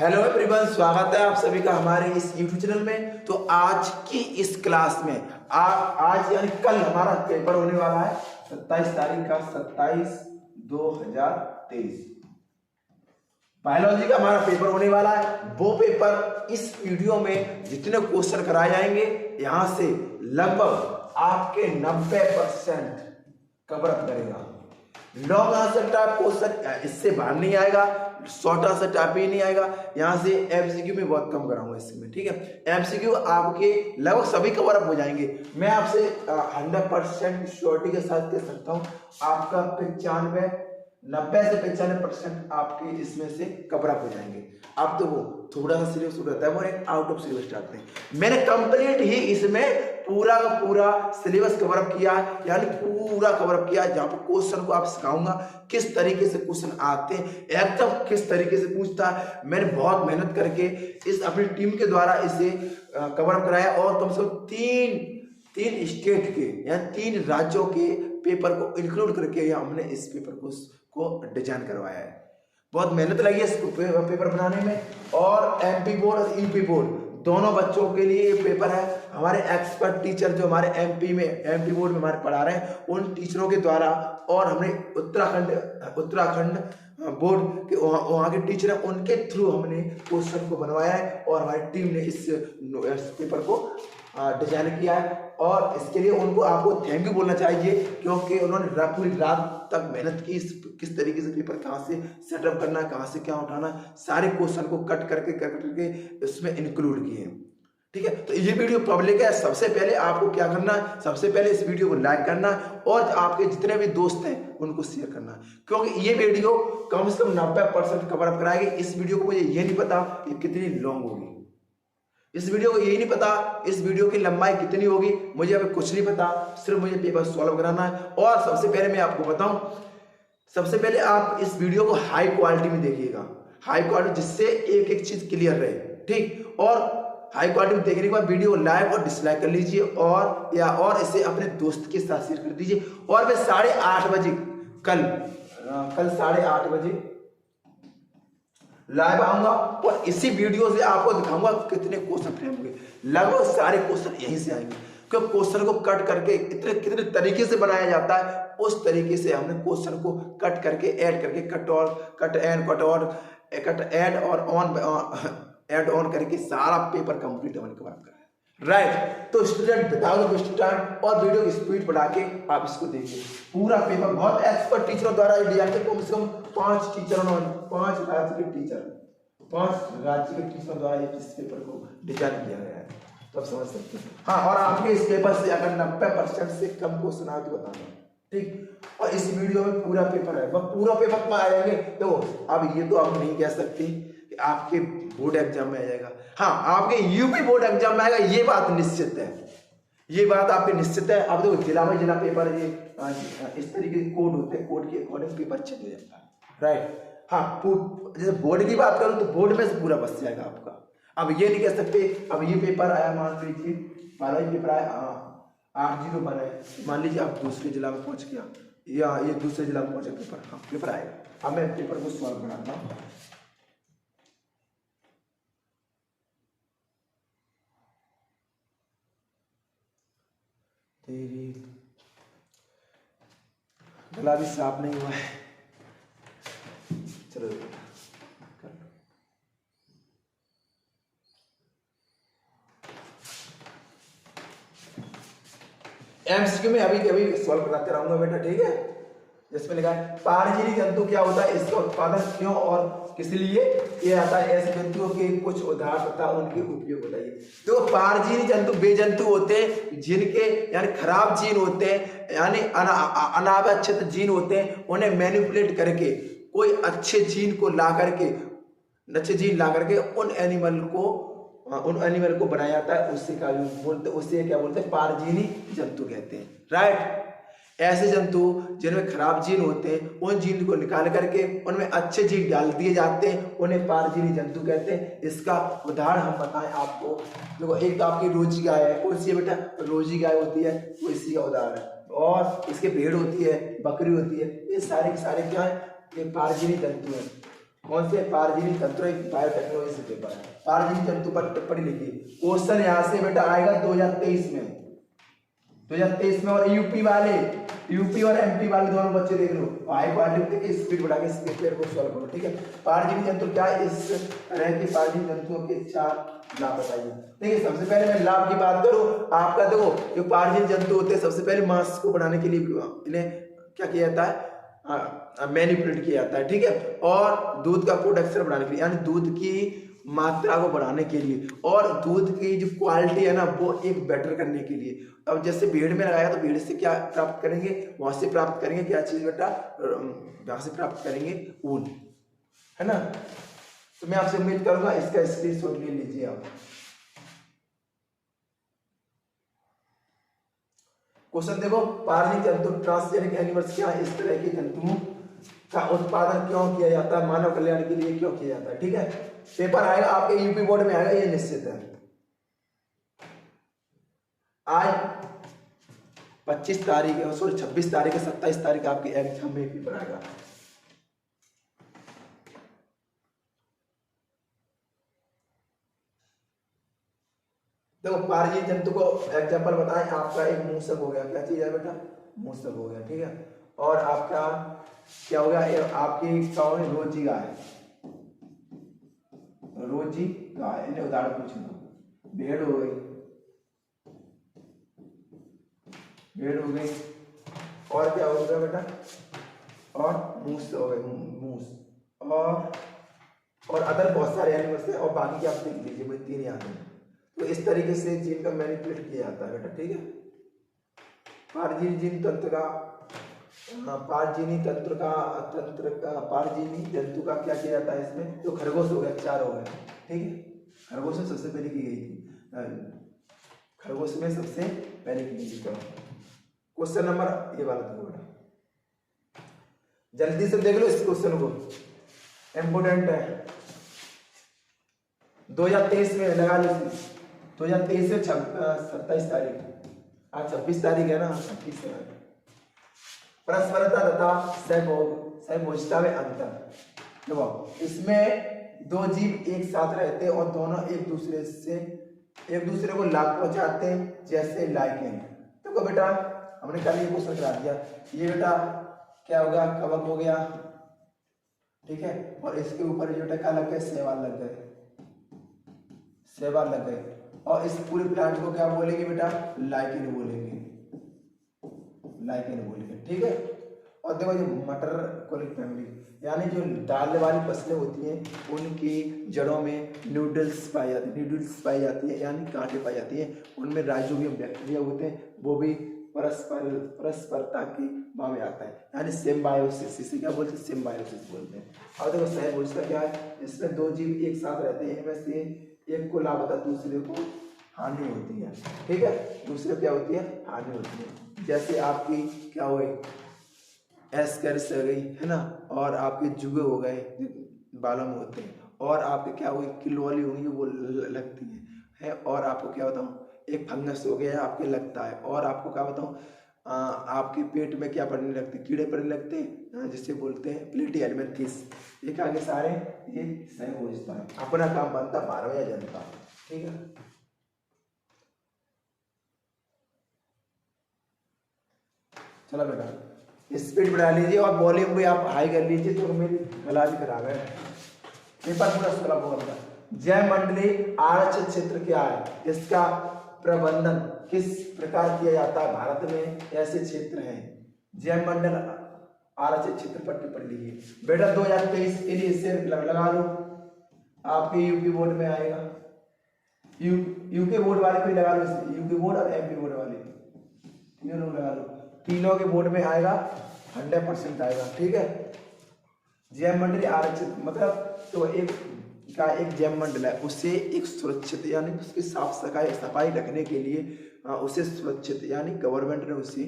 Hello everyone, स्वागत है आप सभी का हमारे इस YouTube चैनल में। तो आज की इस क्लास में आज यानी कल हमारा पेपर होने वाला है 27 तारीख का 27/2023 बायोलॉजी का हमारा पेपर होने वाला है। वो पेपर इस वीडियो में जितने क्वेश्चन कराए जाएंगे यहाँ से लगभग आपके 90% कवर अप करेगा। लॉन्ग आंसर टाइप क्वेश्चन इससे बाहर नहीं आएगा, शॉर्ट आंसर टाइप ही नहीं आएगा। यहाँ से एमसीक्यू में बहुत कम कराऊंगा इसमें, ठीक है। एमसीक्यू आपके लगभग सभी कवर अप हो जाएंगे। मैं आपसे 100% श्योरिटी के साथ कह सकता हूँ आपका 90 से 95% आपके इसमें से कवर अप हो जाएंगे। अब तो वो थोड़ा सा सिलेबस रहता है, वो एक आउट ऑफ सिलेबस आते हैं। मैंने कंप्लीट ही इसमें पूरा का पूरा सिलेबस कवर अप किया है, यानी पूरा कवर अप किया है। जहाँ पर क्वेश्चन को आप सिखाऊंगा किस तरीके से क्वेश्चन आते हैं, एकदम किस तरीके से पूछता है। मैंने बहुत मेहनत करके इस अपनी टीम के द्वारा इसे कवर अप कराया और कम से कम तीन स्टेट के या 3 राज्यों के पेपर को इंक्लूड करके हमने इस पेपर को डिजाइन करवाया है। बहुत मेहनत लगी है इस पेपर बनाने में। और एमपी बोर्ड और यूपी बोर्ड दोनों बच्चों के लिए ये पेपर है। हमारे एक्सपर्ट टीचर जो हमारे एमपी बोर्ड में हमारे पढ़ा रहे हैं, उन टीचरों के द्वारा, और हमने उत्तराखंड बोर्ड के वहाँ के टीचर हैं, उनके थ्रू हमने क्वेश्चन को बनवाया है और हमारी टीम ने इस पेपर को डिजाइन किया है। और इसके लिए उनको आपको थैंक यू बोलना चाहिए, क्योंकि उन्होंने पूरी रात तक मेहनत की किस तरीके से पेपर कहाँ से सेटअप करना, कहाँ से क्या उठाना, सारे क्वेश्चन को कट करके इसमें इंक्लूड किए हैं, ठीक है। तो ये वीडियो पब्लिक है। सबसे पहले आपको क्या करना है, सबसे पहले इस वीडियो को लाइक करना और आपके जितने भी दोस्त हैं उनको शेयर करना, क्योंकि ये वीडियो कम से कम 90% कवर अप कराएगी। इस वीडियो को मुझे ये नहीं पता कि कितनी लॉन्ग होगी, इस वीडियो को यही नहीं पता इस वीडियो की लंबाई कितनी होगी, मुझे अभी कुछ नहीं पता। सिर्फ मुझे पेपर सॉल्व कराना है। और सबसे पहले मैं आपको बताऊं, सबसे पहले आप इस वीडियो को हाई क्वालिटी में देखिएगा, हाई क्वालिटी, जिससे एक एक चीज क्लियर रहे, ठीक। और हाई क्वालिटी में देखने के बाद वीडियो को लाइक और डिसलाइक कर लीजिए और इसे अपने दोस्त के साथ शेयर कर दीजिए। और मैं 8:30 बजे कल 8:30 बजे लाइव आऊंगा और इसी वीडियो से आपको दिखाऊंगा कितने क्वेश्चन फ्रेम होंगे। लगभग सारे क्वेश्चन यहीं से आएंगे, क्योंकि क्वेश्चन को कट करके कितने तरीके से बनाया जाता है, उस तरीके से हमने क्वेश्चन को कट करके ऐड करके ऐड ऑन करके सारा पेपर कंप्लीट हमने कवर करा है, राइट। तो स्टूडेंट विदाउट वेस्ट टाइम और वीडियो की स्पीड बढ़ा के आप इसको देखिए। पूरा पेपर बहुत एक्सपर्ट टीचरों द्वारा डिजाइन किया, कम से कम 5 राज्य के टीचरों द्वारा इस पेपर को डिजाइन किया गया है, तो आप समझ सकते हैं। हाँ, और आपके इस पेपर से अगर 90% से कम क्वेश्चन आए तो बताना, ठीक। और इस वीडियो में पूरा पेपर है, वह पूरा पेपर में आएंगे। तो अब ये तो आप नहीं कह सकते कि आपके बोर्ड एग्जाम में आ जाएगा। हाँ, आपके यूपी बोर्ड एग्जाम में आएगा, ये बात निश्चित है, ये बात आपकी निश्चित है। अब देखो जिला में जिला पेपर ये इस तरीके के कोड होते हैं, कोड के अकॉर्डिंग पेपर चेंज हो जाता है, राइट। हाँ, जैसे बोर्ड की बात करूँ तो बोर्ड में से पूरा बस जाएगा आपका। अब ये नहीं कह सकते अब ये पेपर आया, मान लीजिए 12 पेपर आया 801 है, मान लीजिए आप दूसरे जिला में पहुंच गया या ये दूसरे जिला में पहुंचे पेपर, हाँ पेपर आएगा। अब मैं पेपर को सॉल्व बनाता हूँ। तेरी गला भी साफ नहीं हुआ है, चलो एमसीक्यू में अभी सॉल्व कराते रहूंगा बेटा, ठीक है। जिसमें लिखा है पारजीवी जंतु क्या होता है, इसका उत्पादन क्यों और किस लिए किया जाता है, ऐसे जंतुओं के कुछ उदाहरण तथा उनके उपयोग बताइए। तो पारजीवी जंतु वे जंतु होते हैं जिनके यानी खराब जीन होते हैं, यानी अनावश्यक जीन होते हैं, उन्हें मैनिपुलेट करके कोई अच्छे जीन ला करके उन एनिमल को बनाया जाता है, उससे क्या बोलते हैं पारजीवी जंतु कहते हैं, राइट। ऐसे जंतु जिनमें खराब जीन होते हैं, उन जीन को निकाल करके उनमें अच्छे जीन डाल दिए जाते हैं, उन्हें पारजीवी जंतु कहते हैं। इसका उदाहरण हम बताएं आपको, देखो एक तो आपकी रोजी गाय है, कौन सी है बेटा, रोजी गाय होती है, वो इसी का उदाहरण है। और इसके भेड़ होती है, बकरी होती है, ये सारे के सारे क्या है, ये पारजीवी जंतु है। कौन से? पारजीवी तंत्र, एक बायोटेक्नोलॉजी से पेपर है। पारजीवी तंतु पर टिप्पणी लिखिए। क्वेश्चन यहाँ से बेटा आएगा 2023 में, 2023 में। और यूपी और एमपी वाले दोनों बच्चे देख लो, हाई क्वालिटी के स्पीड बढ़ा के इस पेपर को सॉल्व करो, ठीक है। पारजीवी जंतु क्या है? इस तरह के पारजीवी जंतुओं के 4 लाभ बताइए। देखिए सबसे पहले मैं लाभ की बात करूं, आपका देखो जो पारजीवी जंतु होते हैं सबसे पहले मांस को बढ़ाने के लिए इन्हें क्या किया जाता है? मैनिपुलेट किया जाता है, ठीक है। और दूध का प्रोडक्शन बढ़ाने के लिए, यानी दूध की मात्रा को बढ़ाने के लिए, और दूध की जो क्वालिटी है ना वो एक बेटर करने के लिए। अब जैसे भेड़ में लगाया तो भेड़ से क्या प्राप्त करेंगे? वहां से प्राप्त करेंगे क्या चीज बेटा? वहां से प्राप्त करेंगे ऊन, है ना। तो मैं आपसे उम्मीद करूंगा इसका स्क्रीनशॉट ले लीजिए आप। क्वेश्चन देखो, पारजीवी जंतु ट्रांसजेनिक एनिमल्स क्या है? इस तरह के जंतुओं का उत्पादन क्यों किया जाता है? मानव कल्याण के लिए क्यों किया जाता है, ठीक है। पेपर आएगा आपके यूपी बोर्ड में आएगा, ये निश्चित है। आज 25 तारीख, सॉरी 26 तारीख, 27 तारीख आपके एग्जाम में पेपर आएगा। देखो पारजीवी जंतु को एग्जाम्पल बताएं, आपका एक मूसक हो गया, क्या चीज है बेटा? मूसक हो गया, ठीक है। और आपका क्या हो गया? आपकी रोजी गाय, रोजी गाय, इन्हें उदाहरण पूछ लो। भेड़ हो गई, भेड़ हो गई, और क्या हो गया बेटा? और मूस हो गई, मूस, और अदर बहुत सारे एनिमल्स हैं, और बाकी क्या आप देख लीजिए, मुझे 3 याद है। तो इस तरीके से जीन का मैनिपुलेट किया जाता है बेटा, ठीक है। पारजीवी तंत्र का पारजीवी जंतु का क्या किया जाता है इसमें? तो खरगोश हो गया, 4 हो गए, ठीक है। खरगोश में सबसे पहले की गई थी, खरगोश में सबसे पहले की गई थी। क्वेश्चन नंबर ये वाला देखो बेटा, जल्दी से देख लो इस क्वेश्चन को, इंपोर्टेंट है। 2023 में लगा लो, 2023 से 27 तारीख, आज 26 तारीख है ना, 26 तारीख। परस्परता तथा सहभोज्यता में अंतर। देखो इसमें 2 जीव एक साथ रहते हैं और दोनों एक दूसरे को लाभ पहुंचाते हैं, जैसे लाइकेन। देखो बेटा हमने कल ये क्वेश्चन करा दिया, ये बेटा क्या होगा? कवक हो गया, ठीक है। और इसके ऊपर जो क्या लग गए? शैवाल लग गए, शैवाल लग गए। और इस पूरे प्लांट को क्या बोलेंगे बेटा? लाइकेन बोलेंगे, लाइकेन बोलेंगे, ठीक है। और देखो ये मटर कोलिक फैमिली, यानी जो दाल वाली फसलें होती हैं उनकी जड़ों में न्यूडल्स पाई जाती है, यानी कांटे पाई जाती हैं। उनमें राइजोबियम बैक्टीरिया होते हैं, वो भी परस्परता के भाव में आता है, यानी सिम्बायोसिस। इसे क्या बोलते हैं? सिम्बायोसिस बोलते हैं। और देखो सहभोज्यता क्या है? इसमें 2 जीव एक साथ रहते हैं, इनमें से एक को लाभ होता है, दूसरे को हानि होती है, ठीक है। दूसरे क्या होती है? हानि होती है। जैसे आपकी क्या हो गई? एस्कर्स हो गई, है ना, और आपके जुगे हो गए, बालों में होते हैं, और आपके क्या हुई? किलवली होंगी, वो लगती है। और आपको क्या बताऊँ? एक फंगस हो गया आपके लगता है। और आपको क्या बताऊँ? आपके पेट में क्या पड़ने लगते? कीड़े पड़ने लगते हैं, जिससे बोलते हैं प्लेटी एलिमेंथिस। एक आगे सारे ये सहभोज्यता है, अपना काम बनता मानव या जनता, ठीक है। चलो बेटा स्पीड बढ़ा लीजिए और वॉल्यूम भी आप हाई कर लीजिए, तो मेरी गला भी खराब है। पेपर पूरा सुलभ होगा। जैव मंडली आरक्षित क्षेत्र क्या है? इसका प्रबंधन किस प्रकार किया जाता है? भारत में ऐसे क्षेत्र हैं जैव मंडल आरक्षित क्षेत्र पर टिप्पणी लीजिए। बेटा 2023 के लिए इसे लगा लो, आपके यूपी बोर्ड में आएगा। यूपी बोर्ड वाले को लगा लो, यूपी बोर्ड और एमपी बोर्ड वाले तीनों लगा लो, तीनों के बोर्ड में आएगा, 100% आएगा, ठीक है। जैव मंडल आरक्षित मतलब तो एक जैव मंडल है, उसे एक सुरक्षित यानी उसकी साफ सफाई रखने के लिए उसे सुरक्षित यानी गवर्नमेंट ने उसे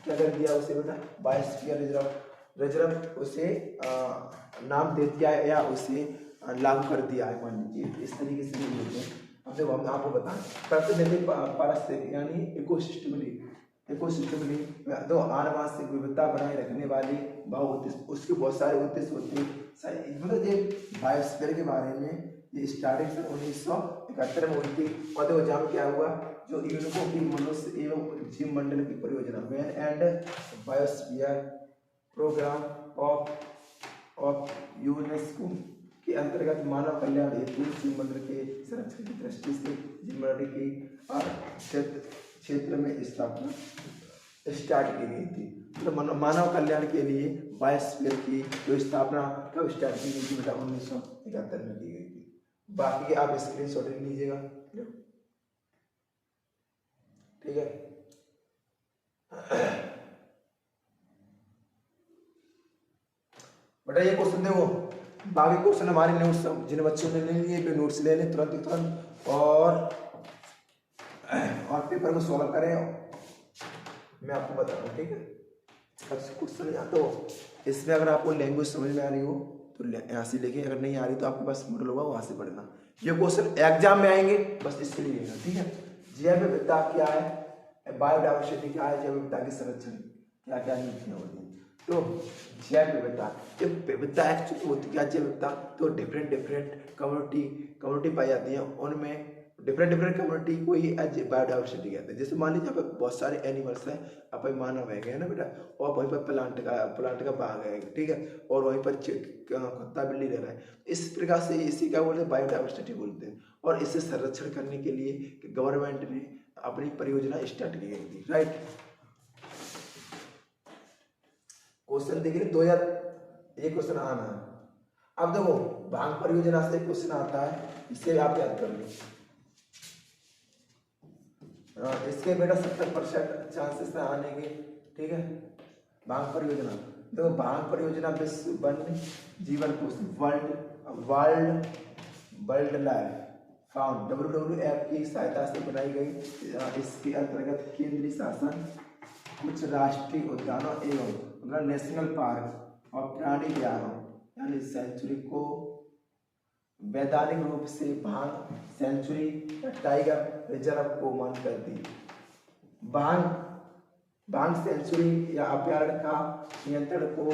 क्या कर दिया? उसे बेटा बायोस्फीयर रिजर्व उसे नाम दे दिया है, या उसे लागू कर दिया है, मान लीजिए। इस तरीके से बोलते हैं। अब देखो हम आपको बताएं, प्रतिनिधि पारिस्थितिकी यानी इकोसिस्टम इकोसिस्टम के लिए तो आनुवंशिक विविधता बनाए रखने वाली उसके बहुत सारे उद्देश्य होते हैं। मतलब ये बायोस्फीयर के बारे में ये स्टार्टिंग सन 1971 में हुई थी। और देखो जहाँ क्या हुआ, जो यूनेस्को की मनुष्य एवं जीव मंडल की परियोजना man and biosphere programme of UNESCO के अंतर्गत मानव कल्याण हेतु जीव मंडल के संरक्षण की दृष्टि से जीव मंडल की क्षेत्र में स्थापना स्टार्ट की गई थी। तो मानव कल्याण के लिए बायोस्फीयर की जो स्थापना कब स्टार्ट की गई थी बेटा, 1971 में की गई थी। बाकी के आप स्क्रीनशॉट ले लीजिएगा, ठीक है। बेटा ये क्वेश्चन देखो, बाकी क्वेश्चन हमारे नोट्स जिन बच्चों ने ले लिए वे नोट्स ले लें तुरंत और पेपर को सॉल्व करें, मैं आपको बता रहा हूँ, ठीक है। क्वेश्चन या तो इसमें अगर आपको लैंग्वेज समझ में आ रही हो तो यहाँ से लेके, अगर नहीं आ रही तो आपके पास मॉडल होगा वहाँ से पढ़ना। ये क्वेश्चन एग्जाम में आएंगे, बस इसके लिए लेना, ठीक है। जैव विविधता क्या है, बायोडाइवर्सिटी क्या है, जैव विविधता के संरक्षण क्या क्या नीतियाँ होती हैं। तो जैव विविधता, जब विविधता एक्चुअली होती क्या, जैव विविधता तो डिफरेंट कम्युनिटी पाई जाती है, उनमें डिफरेंट कम्युनिटी को ही बायोडाइवर्सिटी कहते हैं। जैसे मान लीजिए यहाँ पे बहुत सारे एनिमल्स हैं, आप मानव है ना बेटा, और वहीं पर प्लांट का बाग है, ठीक है, और वहीं पर कुत्ता बिल्ली रह रहा है। इस प्रकार से इसी क्या बोलते हैं, बायोडाइवर्सिटी बोलते हैं। और इसे संरक्षण करने के लिए गवर्नमेंट ने अपनी परियोजना स्टार्ट की गई थी, राइट। क्वेश्चन देखिए 2000 एक क्वेश्चन आना है। अब देखो भांग परियोजना से क्वेश्चन आता है, इससे आप याद कर लो। इसके बेटा 70% चांसेस है आने के, ठीक है। भांग परियोजना, देखो भांग परियोजना विश्व वन्य जीवन कोष वर्ल्ड लाइफ फाउंड WWF की सहायता से बनाई गई। इसके अंतर्गत केंद्रीय शासन कुछ राष्ट्रीय उद्यानों एवं मतलब नेशनल पार्क और प्राणी उद्यानों यानी सेंचुरी को वैधानिक रूप से भांग सेंचुरी या टाइगर रिजर्व को मान कर दी। भांग सेंचुरी या अभ्यारण्य का नियंत्रण को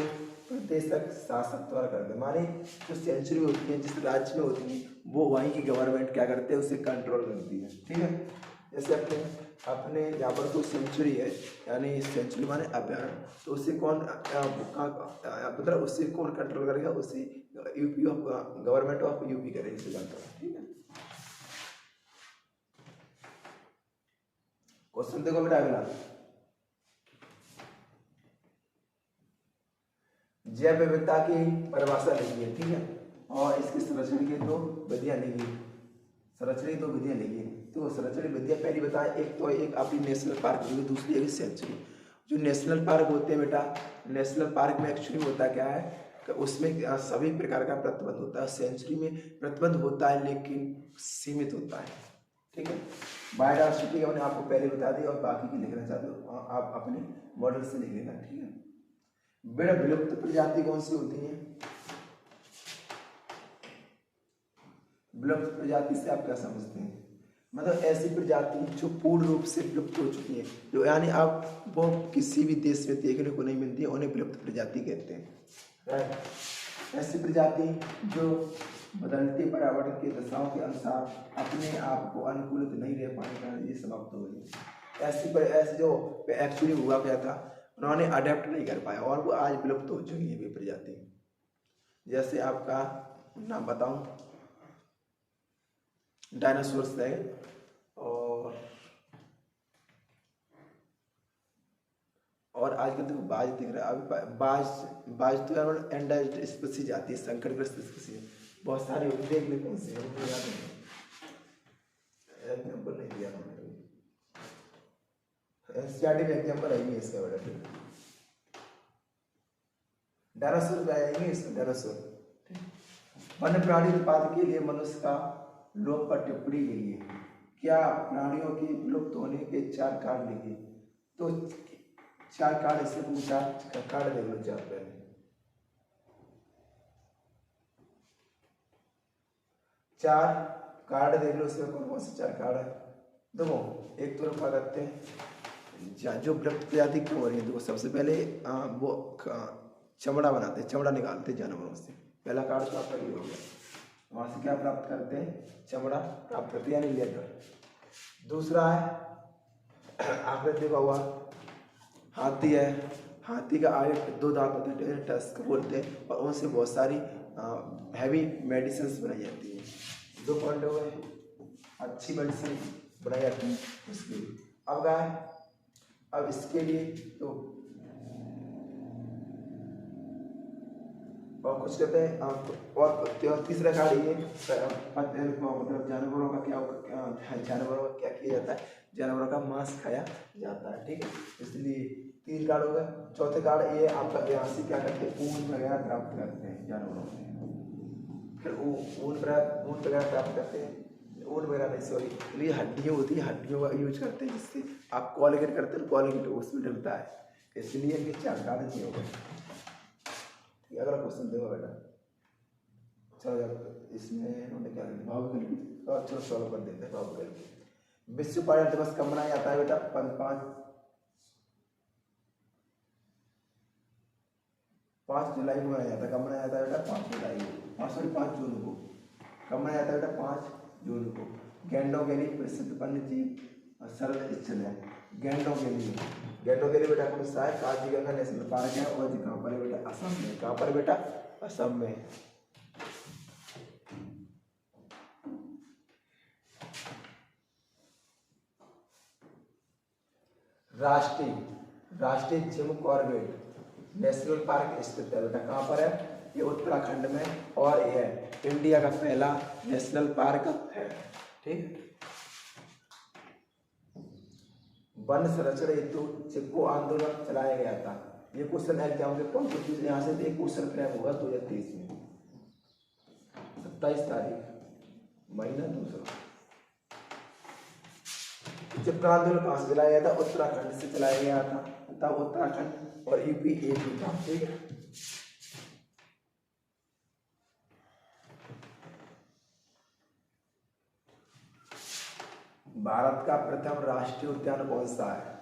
प्रदेशक शासक द्वारा करते हैं। माने जो सेंचुरी होती है जिस राज्य में होती है वो वहीं की गवर्नमेंट क्या करते हैं, उसे कंट्रोल करती है, ठीक है। जैसे अपने यहाँ पर कोई सेंचुरी है, यानी सेंचुरी माने अभ्यारण्य, तो उसे कौन मतलब उससे कौन कंट्रोल करेगा, उसे यूपी गवर्नमेंट ऑफ यूपी करेगी इसे कंट्रोल, ठीक है। क्वेश्चन देखो बेटा अगला, जैव विविधता की परिभाषा लिखी है, ठीक है, और इसके संरक्षण की दो विधियां लिखी, संरक्षण की दो विधियां लिखी। तो संरक्षण विधियां पहली बताएं, एक तो एक आपकी नेशनल पार्क होगी, दूसरी है सेंचुरी। जो नेशनल पार्क होते हैं बेटा, नेशनल पार्क में एक्चुअली होता क्या है कि उसमें सभी प्रकार का प्रतिबंध होता है। सेंचुरी में प्रतिबंध होता है लेकिन सीमित होता है, ठीक है। बायोडाइवर्सिटी का मैंने आपको पहले बता दिया और बाकी की लिखना चाहते हो आप अपने मॉडल से लिख लेना, ठीक है। बेटा विलुप्त प्रजाति कौन सी होती है, विलुप्त प्रजाति से आप क्या समझते हैं, मतलब ऐसी प्रजाति जो पूर्ण रूप से विलुप्त हो चुकी है, जो यानी आप वो किसी भी देश में देखने को नहीं मिलती है, उन्हें विलुप्त प्रजाति कहते हैं, राइट। ऐसी प्रजाति जो बदलते पर्यावरण के दशाओं के अनुसार अपने आप को अनुकूलित नहीं रह पाने का ये समाप्त हो गई। ऐसे जो एक्चुअली हुआ क्या था, उन्होंने अडेप्ट नहीं कर पाया और वो आज विलुप्त हो चुकी है वे प्रजाति। जैसे आपका नाम बताऊं, डायनासोर्स है, और आजकल तो बाज दिख रहा है। अभी बाज तो यार एंडाइज्ड स्पीशीज आती है, संकटग्रस्त स्पीशीज बहुत सारी होती है, देख ले कौन सी है, मुझे याद नहीं, एग्जाम्पल नहीं दिया हमने, एनसीईआरटी में एग्जाम्पल आएंगे इसका बेटा, डायनासोर में आएंगे इसमें, डायनासोर। वन्य प्राणी उत्पाद के लिए मनुष्य का लोप पर टिप्पणी लिखिए, क्या प्राणियों की विलुप्त होने के 4 कारण लिखिए। तो 4 कार्ड इससे पूछा, कार्ड देख लो 4 पहले, 4 कार्ड देख लो, इसमें कौन कौन से 4 कार्ड है। देखो एक तो क्या करते हैं, जो विलुप्त प्रजाति क्यों हो रही है, देखो सबसे पहले वो चमड़ा बनाते हैं, चमड़ा निकालते हैं जानवरों से। पहला कार्ड तो आपका ये हो गया, वहाँ से क्या प्राप्त करते हैं, चमड़ा प्राप्त करते हैं, यानी लेदर। दूसरा है आपने देखा हुआ हाथी है, हाथी का आगे 2 दांत होते हैं, टस्क बोलते हैं, और उनसे बहुत सारी हैवी मेडिसिन बनाई जाती है। 2 पॉइंट हो गए, अच्छी मेडिसिन बनाई जाती है उसके लिए। अब क्या है, अब इसके लिए तो और कुछ कहते हैं और तीसरा कार्ड ये मतलब जानवरों का जानवरों का क्या किया जाता है, जानवरों का मांस खाया जाता है, ठीक है। इसलिए 3 कार्ड हो गए। चौथे कार्ड ये आपका यहाँ से क्या करते हैं, ऊन वगैरह प्राप्त करते हैं जानवरों से, फिर ऊन वगैरह प्राप्त करते हैं, ऊन वगैरह नहीं सॉरी, ये हड्डियाँ होती है, हड्डियों का यूज करते हैं, जिससे आप कॉलगेट करते हैं, कॉलगेट उसमें डलता है, इसलिए इनके 4 कार्ड नहीं हो गए। अगला क्वेश्चन देखो बेटा, चलो इसमें उन्होंने क्या लिखा, बाहुबली की, और चलो सॉल्व कर देते हैं। बाहुबली विश्व पर्यटन दिवस कब मनाया जाता है बेटा, 5 जुलाई को मनाया जाता है। कब मनाया जाता है बेटा, 5 जुलाई को, सॉरी 5 जून को। कब मनाया जाता है बेटा, 5 जून को। गैंडों के लिए प्रसिद्ध वन्य जीव शरद स्थल है, गैंडों के लिए। गैंडों के लिए बेटा कौन सा है, काजीरंगा नेशनल पार्क है, और जी कहाँ पर है बेटा, असम में। कहाँ पर बेटा, असम में। राष्ट्रीय जिम कॉर्बेट नेशनल पार्क स्थित है बेटा, कहाँ पर है, ये उत्तराखंड में, और यह इंडिया का पहला नेशनल पार्क है, ठीक। वन संरक्षण हेतु चिपको आंदोलन चलाया गया था। ये क्वेश्चन एग्जाम के पॉइंट ऑफ व्यू से यहाँ से एक क्वेश्चन फ्रेम होगा 2023 में, 27 तारीख महीना दूसरा। चिपको आंदोलन कहाँ से चलाया गया था, उत्तराखंड से चलाया गया था, तब उत्तराखंड और यूपी एक ही था, ठीक है। भारत का प्रथम राष्ट्रीय उद्यान कौन सा है,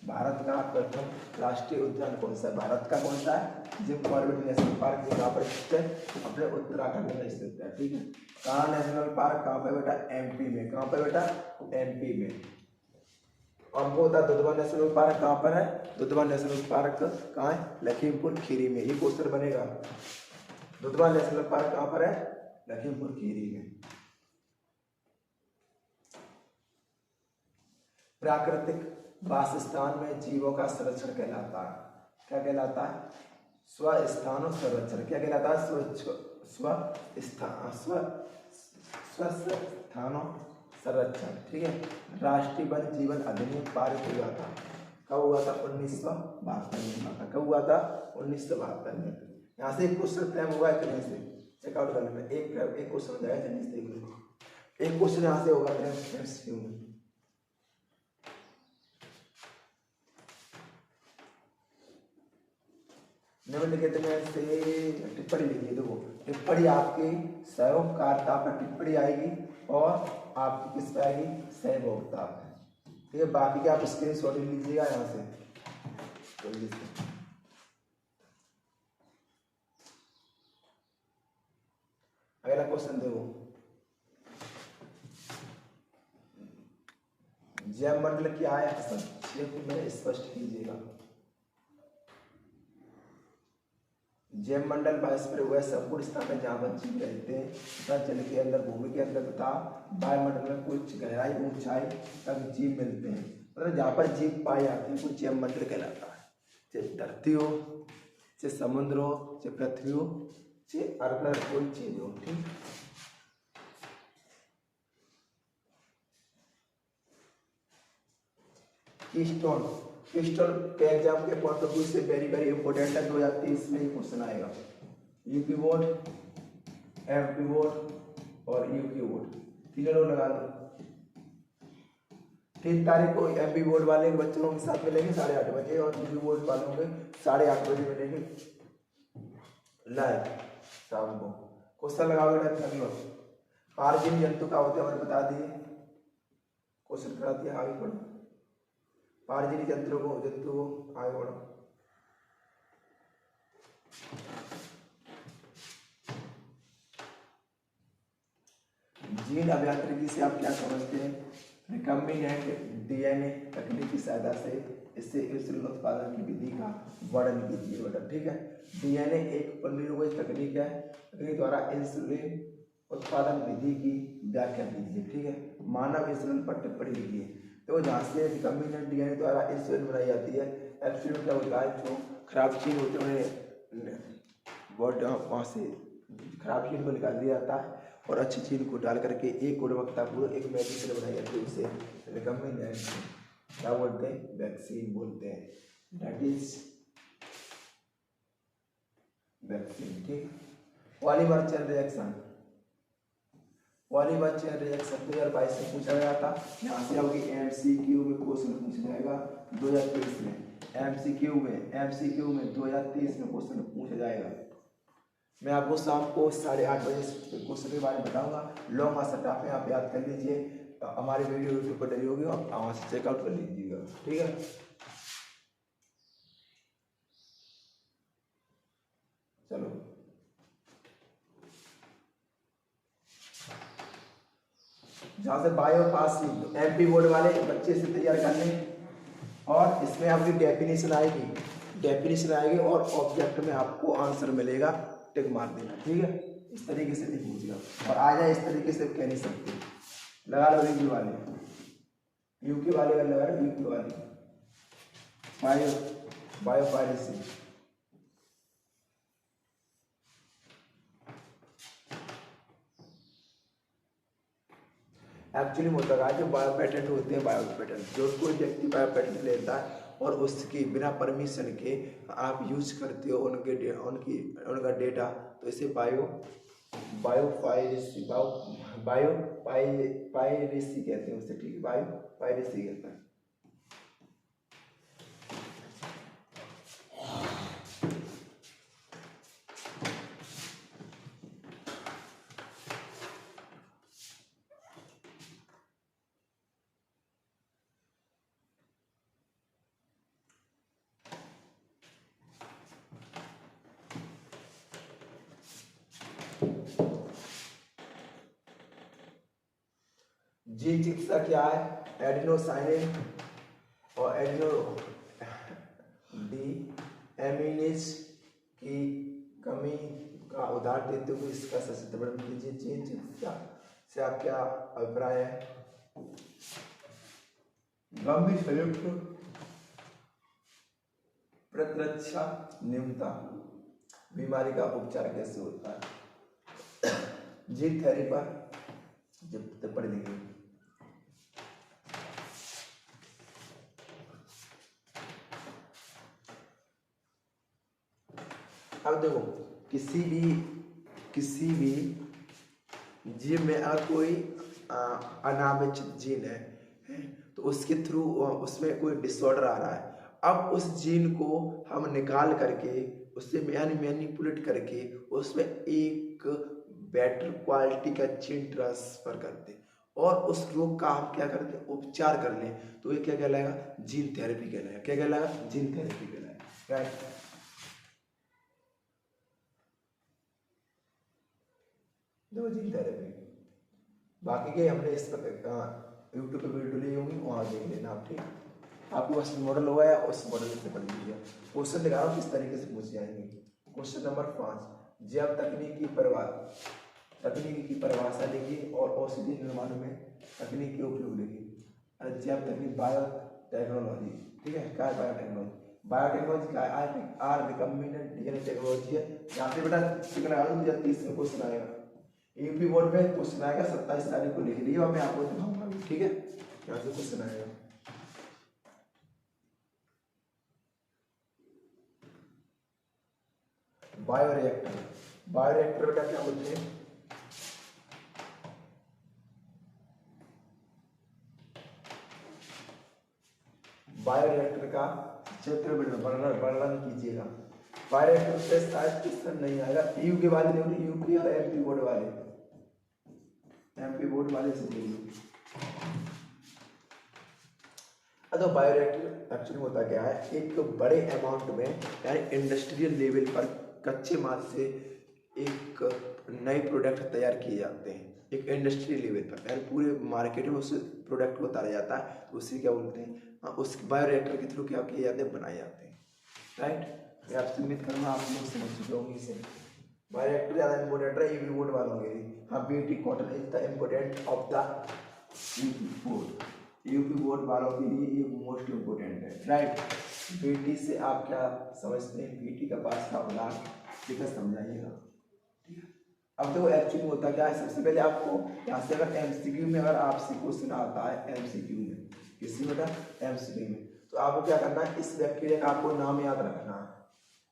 भारत का प्रथम राष्ट्रीय उद्यान कौन सा है, भारत का कौन सा है, जिम कॉर्बेट नेशनल पार्क, कहाँ पर स्थित है, अपने उत्तराखंड में स्थित है, ठीक है। कहाँ नेशनल पार्क, कहाँ पे बेटा, एमपी में। कहाँ पे बेटा, एमपी में। और वो था दुधवा नेशनल पार्क कहाँ पर है, दुधवा नेशनल पार्क कहाँ है, लखीमपुर खीरी में। ये क्वेश्चन बनेगा, दुधवा नेशनल पार्क कहाँ पर है, लखीमपुर खीरी में। प्राकृतिक वासस्थान में जीवों का संरक्षण कहलाता है, क्या कहलाता है, स्वस्थानों संरक्षण। क्या कहलाता है, स्वस्थानों संरक्षण, ठीक है। राष्ट्रीय वन जीवन अधिनियम पारित हुआ था, कब हुआ था, 1972 में हुआ था। कब हुआ था, 1972 में। यहाँ से एक क्वेश्चन फ्रेम हुआ है, से चेकआउट करने में एक क्वेश्चन हो जाएगा, एक क्वेश्चन यहाँ से होगा फ्रेम। निम्नलिखित में से टिप्पणी लिखिए। देखो टिप्पणी आपकी सहयोगकारिता पर टिप्पणी आएगी और आपकी किस पे आएगी, सहयोगिता पे, ठीक है। बाकी के आप स्क्रीनशॉट लीजिएगा यहाँ से, जल्दी से। अगला क्वेश्चन देखो, जैव मंडल क्या है, संक्षेप में स्पष्ट कीजिएगा। जैव मंडल बायोस्फीयर वह संपूर्ण स्थान है जहाँ पर जीव रहते हैं तथा जल के अंदर, भूमि के अंदर तथा वायुमंडल में कुछ गहराई ऊंचाई तक जीव मिलते हैं। मतलब जहाँ पर जीव पाए जाते हैं कुछ जैव मंडल कहलाता है, चाहे धरती हो, चाहे समुद्र हो, चाहे पृथ्वी हो, चाहे अदर कोई चीज हो, ठीक। कीस्टोन के एग्जाम के पॉइंट ऑफ व्यू से वेरी वेरी इंपॉर्टेंट है, 2023 में क्वेश्चन आएगा। यूपी बोर्ड, एमपी बोर्ड और यूपी बोर्ड, तीनों लोग लगा दो। 3 तारीख को एमपी बोर्ड वाले बच्चों के साथ मिलेंगे 8:30 बजे, और यूपी बोर्ड वालों के 8:30 बजे मिलेंगे लाइव शाम को। क्वेश्चन लगाओ बेटा, कर लो। पारजीवी जंतु का होते हैं, बता दिए, क्वेश्चन करा दिया, आगे बढ़ो। पारजीवी जंतु को आगे बढ़ो। जीन अभियांत्रिकी से आप क्या समझते हैं? रिकम्बिनेंट डीएनए तकनीक की सहायता से इससे इंसुलिन उत्पादन की विधि का वर्णन कीजिए बेटा। ठीक है, डीएनए एक पुनर्योजी तकनीक है, तकनीक द्वारा इंसुलिन उत्पादन विधि की व्याख्या कीजिए। ठीक है, मानव इंसुलिन पर टिप्पणी लिखिए। तो जहाँ से रिकम्बिनेंट डीएनए द्वारा इंसुलिन बनाई जाती है, एब्सोल्यूट क्या होता है, जो खराब चीज होते हैं उन्हें वहाँ से खराब चीज को निकाल दिया जाता है और अच्छी चीज को डाल करके एक गुणवत्ता पूर्ण एक मेडिसिन बनाई जाती है। उसे रिकम्बिनेंट क्या बोलते हैं? वैक्सीन बोलते हैं। That is vaccine. ठीक, polymer chain reaction, polymer chain reaction 2022 से पूछा गया था। यहाँ से आपकी एमसीक्यू में क्वेश्चन पूछा जाएगा 2023 में, एमसीक्यू में 2023 में क्वेश्चन पूछा जाएगा। मैं आपको शाम को 8:30 बजे क्वेश्चन के बारे में बताऊंगा। लॉन्ग आंसर आप यहाँ पे याद कर लीजिए। हमारी वीडियो यूट्यूब पर डली होगी, आप वहाँ से चेकआउट कर लीजिएगा। ठीक है, चलो जहाँ से बायो पास एमपी बोर्ड वाले बच्चे से तैयार कर लें और इसमें आपकी डेफिनेशन आएगी और ऑब्जेक्ट में आपको आंसर मिलेगा, टिक मार देना। ठीक है, इस तरीके से नहीं पूछेगा और आ जाए इस तरीके से कह नहीं सकते। लगा लो यूके वाले का लगा लो, यूके वाले बायो पायरेसी। एक्चुअली होता है जो बायो पेटेंट होते हैं, बायो पेटेंट जो कोई व्यक्ति बायो पेटेंट लेता है और उसकी बिना परमिशन के आप यूज करते हो उनका डेटा, तो इसे बायो पायरेसी कहते हैं उसे। ठीक है, बायो पायरेसी कहते हैं। जीन चिकित्सा क्या है? एडिनोसाइनिन और एडिनो डी एमिनेज की कमी का उदाहरण देते हुए इसका सशक्तिकरण कीजिए। जीन चिकित्सा से आप क्या अभिप्राय है? गंभीर संयुक्त प्रतिरक्षा न्यूनता बीमारी का उपचार कैसे होता है? जीन थेरेपी पर जब टिप्पणी लिखिए। अब देखो, किसी भी जीव में अगर कोई अनामित जीन है तो उसके थ्रू उसमें कोई डिसऑर्डर आ रहा है। अब उस जीन को हम निकाल करके उससे मैनिपुलेट करके उसमें एक बेटर क्वालिटी का जीन ट्रांसफर करते और उस रोग का हम क्या करते हैं? उपचार कर लें, तो ये क्या कहलाएगा? जीन थेरेपी कहलाएगा। क्या कहलाएगा? जीन थेरेपी कहलाएगा। राइट, देखो जीन थेरेपी। बाकी के हमने इस पर यूट्यूब पे वीडियो ली होंगी, वहाँ देख लेना आप। ठीक, आपके पास मॉडल होगा या उस मॉडल से पढ़ लीजिए। क्वेश्चन दिखा रहा हूँ किस तरीके से पूछ जाएंगे। क्वेश्चन नंबर 5, जैव तकनीकी की परिभाषा लिखिए और औषधि निर्माण में तकनीक के उपयोग लिखिए। जैव तकनीक बायोटेक्नोलॉजी। ठीक है, क्या है बायोटेक्नोलॉजी? बायोटेक्नोलॉजी का आर रिकम्बिनेंट डीएनए टेक्नोलॉजी है। यहाँ पे बेटा टिक लगा दो, 2030 में क्वेश्चन आएगा। यूपी बोर्ड में क्वेश्चन आएगा 27 तारीख को, लिख लीजिए और मैं आपको दिखाऊंगा। ठीक है, यहाँ से क्वेश्चन आएगा। बायोरिएक्टर बेटा क्या बोलते हैं? बायोरिएक्टर का चित्र वर्णन कीजिएगा। बायोरिएक्टर से शायद क्वेश्चन नहीं आएगा। यूके वाले देखो, यूपी और एमपी बोर्ड वाले से देखिए। तो बायोरिएक्टर एक्चुअली होता क्या है, एक बड़े अमाउंट में यानी इंडस्ट्रियल लेवल पर कच्चे माल से एक नए प्रोडक्ट तैयार किए जाते हैं एक इंडस्ट्रियल लेवल पर, यानी पूरे मार्केट में उस प्रोडक्ट को उतारा जाता है, तो उसी क्या बोलते हैं, उस बायोरिएक्टर के थ्रू क्या किए जाते हैं, बनाए जाते हैं। राइट, मैं आपसे उम्मीद करूँगा आप लोग समझ चुके होंगे इसे। बायोरिएक्टर ज़्यादा इंपॉर्टेंट है ईवी बोर्ड वालों के लिए। हाँ, BT cotton is the important of the EV board, UP board वालों के लिए ये मोस्ट इम्पोर्टेंट है। राइट, बीटी से आप क्या समझते हैं, बीटी का पास का होगा, ठीक है, समझाइएगा। ठीक है, अब तो एक्चुअली होता क्या है, सबसे पहले आपको यहाँ से अगर एमसीक्यू में अगर आपसे क्वेश्चन आता है, एमसीक्यू में किसी बेटा एमसीक्यू में, तो आपको क्या करना है, इस बैक्टीरिया का आपको नाम याद रखना है,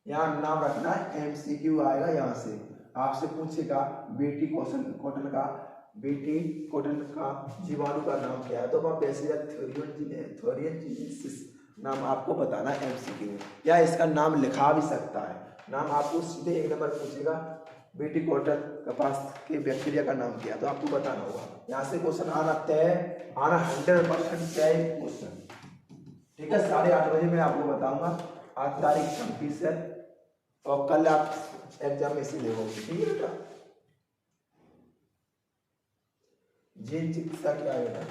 यहाँ नाम रखना है, एमसीक्यू आएगा यहाँ से आपसे पूछेगा बीटी कॉटन का, बीटी कॉटन का जीवाणु का नाम क्या है, तो आप थोरियनजीनेसिस नाम आपको बताना है एमसीक्यू में, या इसका नाम लिखा भी सकता है, नाम आपको सीधे एक नंबर पूछेगा बीटी कॉटन कपास के बैक्टीरिया का नाम क्या है, तो आपको बताना होगा। यहाँ से क्वेश्चन आना तय, आना 100% तय क्वेश्चन। ठीक है, 8:30 बजे मैं आपको बताऊंगा, आज तारीख 26 है और कल आप एग्जाम में इसे देखोगे। ठीक है बेटा, जीन चिकित्सा क्या है बेटा,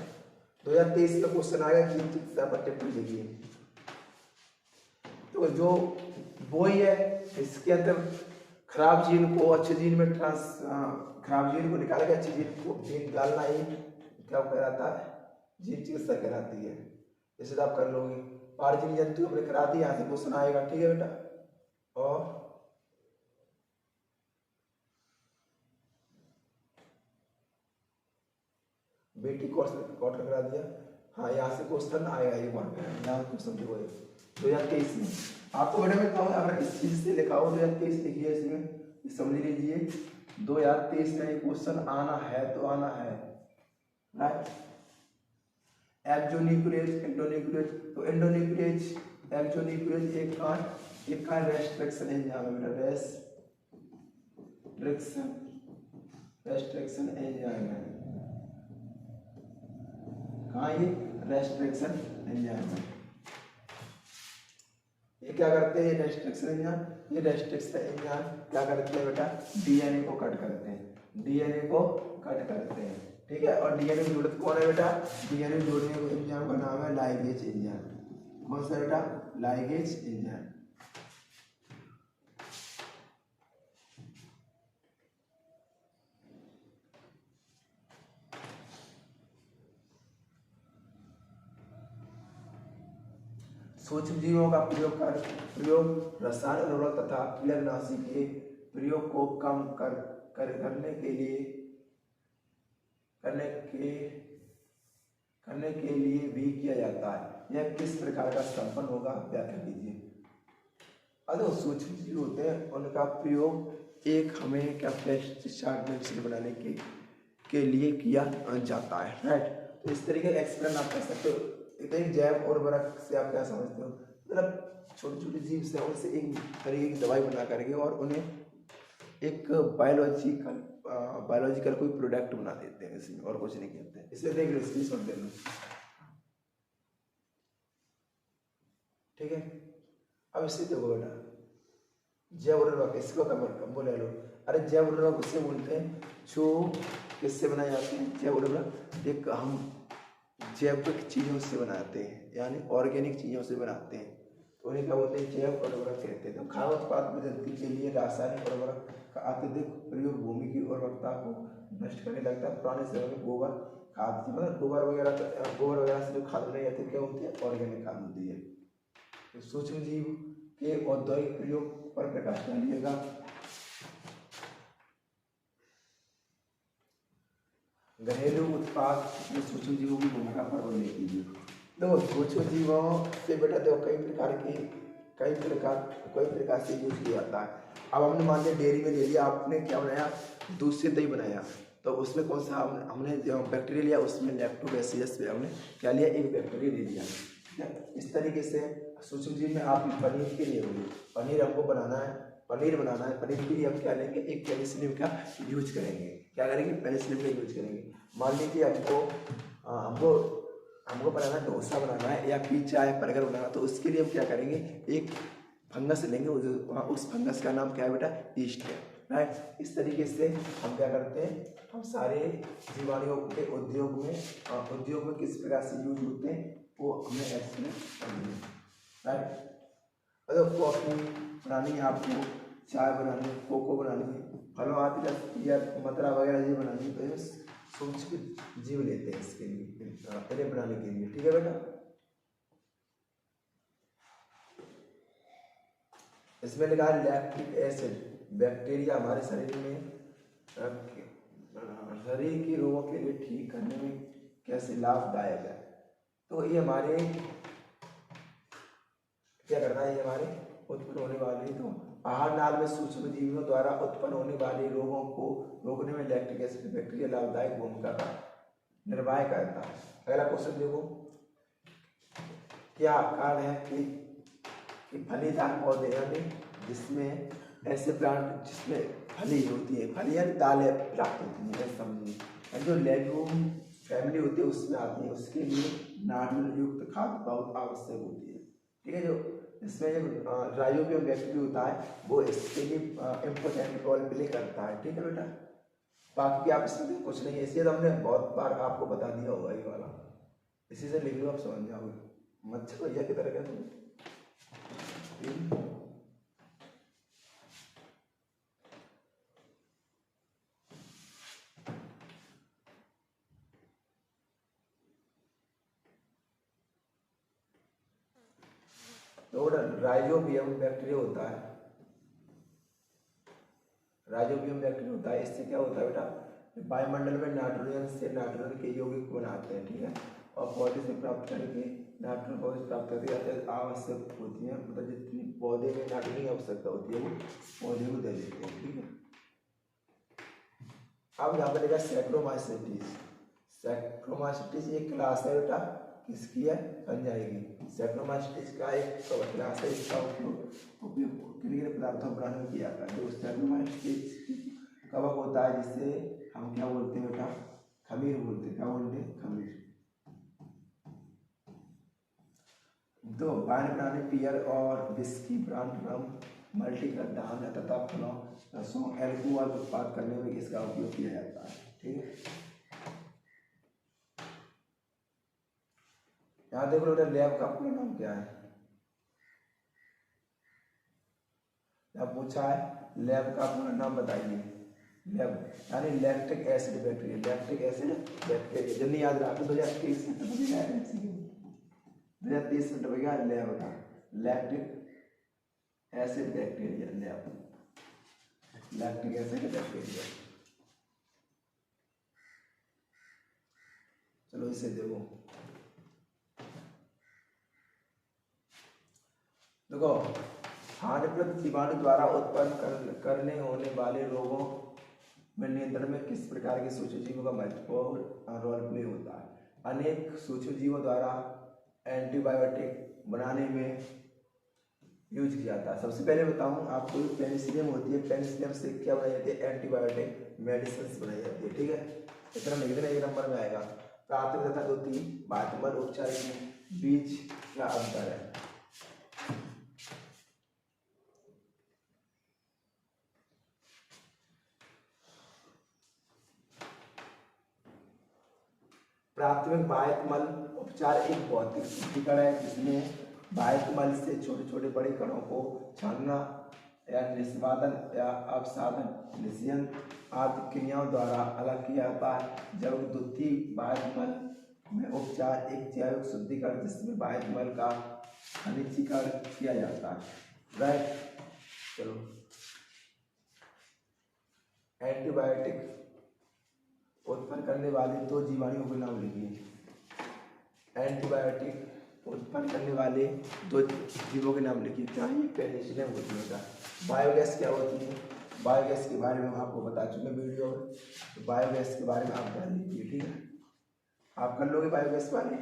2023 में क्वेश्चन आएगा जीन चिकित्सा पर टिप्पणी लिखिए। तो जो वो ही है, इसके अंदर खराब जीन को अच्छे जीन में खराब जीन को निकाल के अच्छे जीन डालना ही क्या कहलाता है, जीन चिकित्सा कहलाती है। जैसे तो आप कर लोगे, पारजीवी जंतु हमने करा दी, यहाँ से क्वेश्चन आएगा। ठीक है बेटा, और बेटी क्वार्टर करा दिया। हाँ, यहाँ से क्वेश्चन आएगा एक बार, यहाँ क्वेश्चन जो है 2023 में आपको बेटा मैं कहूँगा, अगर इस चीज से लिखा हो 2023 लिखिए, इसमें समझ लीजिए 2023 में ये क्वेश्चन आना है तो आना है। राइट, एक्सोन्यूक्लियस एंडोन्यूक्लियस, तो एंडोन्यूक्लियस एक्सोन्यूक्लियस एक का रेस्ट्रिक्शन एंजाइम है बेटा, रेस्ट्रिक्शन एंजाइम है, कहाँ ये रेस्ट्रिक्शन एंजाइम है। ये क्या करते हैं, रेस्ट्रिक्शन एंजाइम, ये रेस्ट्रिक्शन एंजाइम क्या करते हैं बेटा, डीएनए को कट करते हैं, डीएनए को कट करते हैं। ठीक है, और डीएनए की जरूरत कौन है बेटा, डीएनए जोड़ने को एंजाइम का नाम है लाइगेज एंजाइम। कौन सा बेटा, लाइगेज एंजाइम। सूक्ष्म जीवों का प्रयोग रसायन उर्वरक तथा कीटनाशी के प्रयोग को कम करने के लिए भी किया जाता है। यह किस प्रकार का संपन्न होगा, व्याख्या कीजिए। अगर सूक्ष्म जीव होते हैं उनका प्रयोग एक हमें क्या पेस्टिसाइड मेडिसिन बनाने के लिए किया जाता है। राइट, तो इस तरीके का एक्सप्लेन आप कर सकते हो। एक जैव उर्वरक से आप क्या समझते हो, मतलब छोटे छोटे जीव से उनसे एक तरीके की दवाई बना करके और उन्हें एक बायोलॉजिकल कोई प्रोडक्ट बना देते हैं, इसमें और कुछ नहीं कहते हैं। इसे देख लो, स्क्रीनशॉट ले लो। ठीक है, अब इससे देखो बेटा, जैव उर्वरक इसको बोले लो। अरे जैव उर्वरक उससे बोलते हैं जो किससे बनाए जाते हैं, जैव उर्वरक एक हम जैविक चीज़ों से बनाते हैं, यानी ऑर्गेनिक चीज़ों से बनाते हैं, तो उन्हें क्या बोलते हैं, जैव उर्वरक कहते हैं। तो खाद्य उत्पाद पद्धति के लिए रासायनिक उर्वरक का अत्यधिक प्रयोग भूमि की उर्वरकता को नष्ट करने लगता है। पुराने समय में गोबर खाद, मतलब गोबर वगैरह से जो खाद बनाई जाती है क्या होती है, ऑर्गेनिक खाद होती है। तो सूक्ष्म जीव के औद्योगिक प्रयोग पर प्रकाश डालिएगा। घरेलू उत्पाद में सूक्ष्म जीवों की भूमिका पर उल्लेख कीजिए। देखो सूक्ष्म जीवों से बेटा देखो कई प्रकार से यूज किया जाता है। अब हमने मान लिया डेयरी में ले लिया, आपने क्या बनाया, दूध से दही बनाया, तो उसमें कौन सा हमने जो बैक्टीरिया लिया, उसमें लैक्टोबैसिलस पे हमने क्या लिया, एक बैक्टीरिया ले लिया। ठीक है, इस तरीके से सूक्ष्म जीव में आप पनीर के लिए होगी, पनीर हमको बनाना है, पनीर के लिए हम क्या लेंगे, एक पेनिसिलिन का यूज करेंगे। क्या करेंगे, पेनिसिलिन का यूज करेंगे। मान लीजिए हमको हमको बनाना डोसा बनाना है या पिज्जा या बर्गर बनाना, तो उसके लिए हम क्या करेंगे, एक फंगस लेंगे, उस फंगस का नाम क्या है बेटा, ईस्ट है, राइट। इस तरीके से हम क्या करते हैं, हम सारे जीवाणुओं के उद्योग में किस प्रकार से यूज होते हैं वो हमें एक्सप्लेन करनी है, राइट। अगर कॉफी बनानी है आपको, चाय बनानी है, कोको बनानी है, फलों आदि या मदरा वगैरह ये बनानी है, तो ये सूक्ष्म जीव लेते हैं इसके लिए, इन्हें बनाने के लिए, ठीक है बेटा। इसमें लिखा है लैक्टिक एसिड, बैक्टीरिया हमारे शरीर के रोगों के लिए ठीक करने में कैसे लाभदायक है। तो ये हमारे क्या करता है, ये हमारे उत्पन्न होने वाले, तो आहार नाल में सूक्ष्म जीवियों द्वारा उत्पन्न होने वाले रोगों को रोकने में लैक्टिक एसिड बैक्टीरिया लाभदायक भूमिका का निर्वाह करता है। अगला क्वेश्चन देखो, क्या कारण है कि फलीदार पौधे यानी जिसमें ऐसे प्लांट जिसमें फली होती है, फली यानी दालें प्राप्त होती है, समझिए जो लेग्यूम फैमिली होती है उसमें आती है, उसके लिए नाइट्रोजन युक्त खाद बहुत आवश्यक होती है, ठीक है। जो इसमें जो राइजोबियम बैक्टीरिया होता है वो इसके लिए इम्पोर्टेंट रोल प्ले करता है, ठीक है बेटा। बाकी आप इसमें कुछ नहीं है, इसलिए तो हमने बहुत बार आपको बता दिया होगा ये वाला, इसी से लिख लो, आप समझ जाओगे। मच्छर भैया की तरह क्या तो राइजोबियम बैक्टीरिया होता है, राइजोबियम बैक्टीरिया होता है, इससे क्या होता है बेटा, वायुमंडल में नाइट्रोजन के यौगिक बनाते हैं, ठीक है, और पौधे से प्राप्त करके नाइट्रोजन पौधे से प्राप्त करके जाते हैं, आवश्यक होती है, मतलब जितनी पौधे में नाइट्रोजन की आवश्यकता होती है वो पौधे को दे देते हैं, ठीक है। अब यहाँ पर देखा सैक्रोमाइसिटीज, सैक्रोमाइसिटीज एक क्लास है बेटा, किसकी है, जाएगी। सैक्रोमाइसिटीज का एक क्लास है, इसका उपयोग किन पदार्थों बनाने में किया जाता है। जो सैक्रोमाइसिटीज कवक होता है जिससे हम क्या बोलते हैं बेटा, खमीर बोलते हैं, क्या बोलते हैं, खमीर। तो वाइन बनाने पियर और विस्की ब्रांड रम मल्टी का धान तथा फलों रसों एल्कोहल उत्पाद करने में इसका उपयोग किया जाता है, ठीक है। यहाँ देखो बेटा, लैब का पूरा नाम क्या है, यहाँ पूछा है लैब का पूरा नाम बताइए। लैब यानी lactic acid bacteria, lactic acid bacteria, जल्दी याद रखो, 2023 में 2023 में भैया लैब का lactic acid bacteria, lab lactic acid bacteria. चलो इसे देखो, देखो हानिप्रद जीवाणु द्वारा उत्पन्न करने होने वाले रोगों में नियंत्रण में किस प्रकार के सूक्ष्म जीवों का महत्वपूर्ण रोल प्ले होता है। अनेक सूक्ष्म जीवों द्वारा एंटीबायोटिक बनाने में यूज किया जाता है। सबसे पहले बताऊं आपको, पेनिसिलियम होती है, पेनिसिलियम से क्या बनाई जाती है, एंटीबायोटिक मेडिसिन बनाई जाती है, ठीक है। इतना लिख देना, एक नंबर में आएगा। प्राथमिक तथा द्वितीय बाध्यमल उपचार के बीच क्या अंतर है। प्राथमिक बाह्यमल उपचार एक भौतिक शुद्धिकरण है जिसमें बाह्यमल से छोटे छोटे बड़े कणों को छानना या निष्पादन या अपसादन निषेचन आदि क्रियाओं द्वारा अलग किया जाता है। जब द्वितीय बाह्यमल में उपचार एक जैविक शुद्धिकरण जिसमें बाह्यमल का खनिजीकरण किया जाता है, राइट। चलो एंटीबायोटिक उत्पन्न करने वाले दो जीवाणुओं के नाम लिखिए। एंटीबायोटिक उत्पन्न करने वाले दो जीवों के नाम लिखिए। क्या ये पेनिसिलियम होती है। बायोगैस क्या होती है, बायोगैस के बारे में हम आपको बता चुके वीडियो में, तो बायोगैस के बारे में आप जान लीजिए, ठीक है। आप कर लोगे बायोगैस वाले,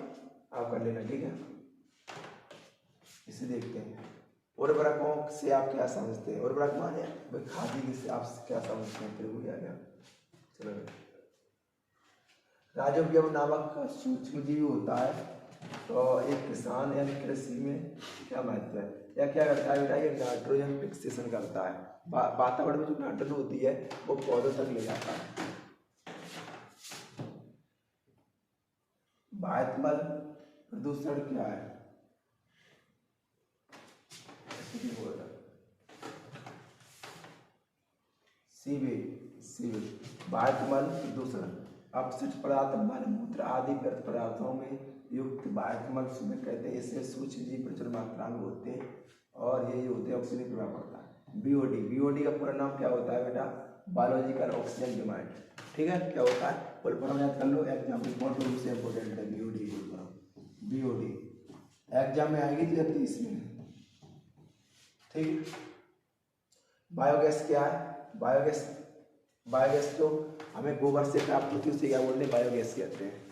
आप कर लेना, ठीक है। इसे देखते हैं, उर्वरकों से आप क्या समझते हैं। उर्वरक माने खादी से आप क्या समझते हैं, फिर वो क्या क्या। चलो राइजोबियम नामक सूक्ष्मजीवी होता है तो एक किसान यानी कृषि में क्या महत्व है या क्या करता है बेटा, ये नाइट्रोजन फिक्सेशन करता है। वातावरण में जो नाइट्रोजन होती है वो पौधों तक ले जाता है। वायुमंडल प्रदूषण क्या है? सीवेज वायुमंडल प्रदूषण अपशिष्ट पदार्थ मलमूत्र आदि व्यर्थ पदार्थों में युक्त वायुमंडल में कहते हैं। इससे सूक्ष्म जीव प्रचुर मात्रा में होते हैं और ये होते हैं ऑक्सीजन प्रभाव पड़ता है। बीओडी का पूरा नाम क्या होता है बेटा? Biological oxygen demand. ठीक है, क्या होता है फुल फॉर्म याद कर लो, एग्जाम इंपॉर्टेंट से इंपॉर्टेंट है। बीओडी एग्जाम में आएगी 30 में। ठीक, बायोगैस क्या है? बायोगैस तो हमें गोबर से प्राप्त होती है, उसे क्या बोलते हैं? बायोगैस कहते हैं।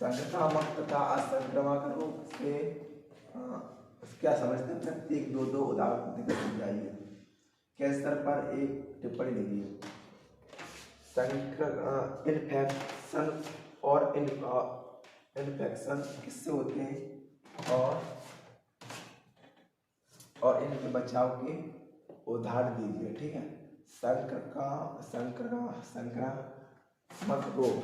संक्रामक तथा असंक्रामक रोग से क्या समझते हैं? प्रत्येक दो उदाहरण समझाइए। कैंसर पर एक टिप्पणी लिखिए। इन्फेक्शन और इन्फेक्शन किससे होते हैं और इनके बचाव के उदाहरण दीजिए। ठीक है, संक्रामक रोग,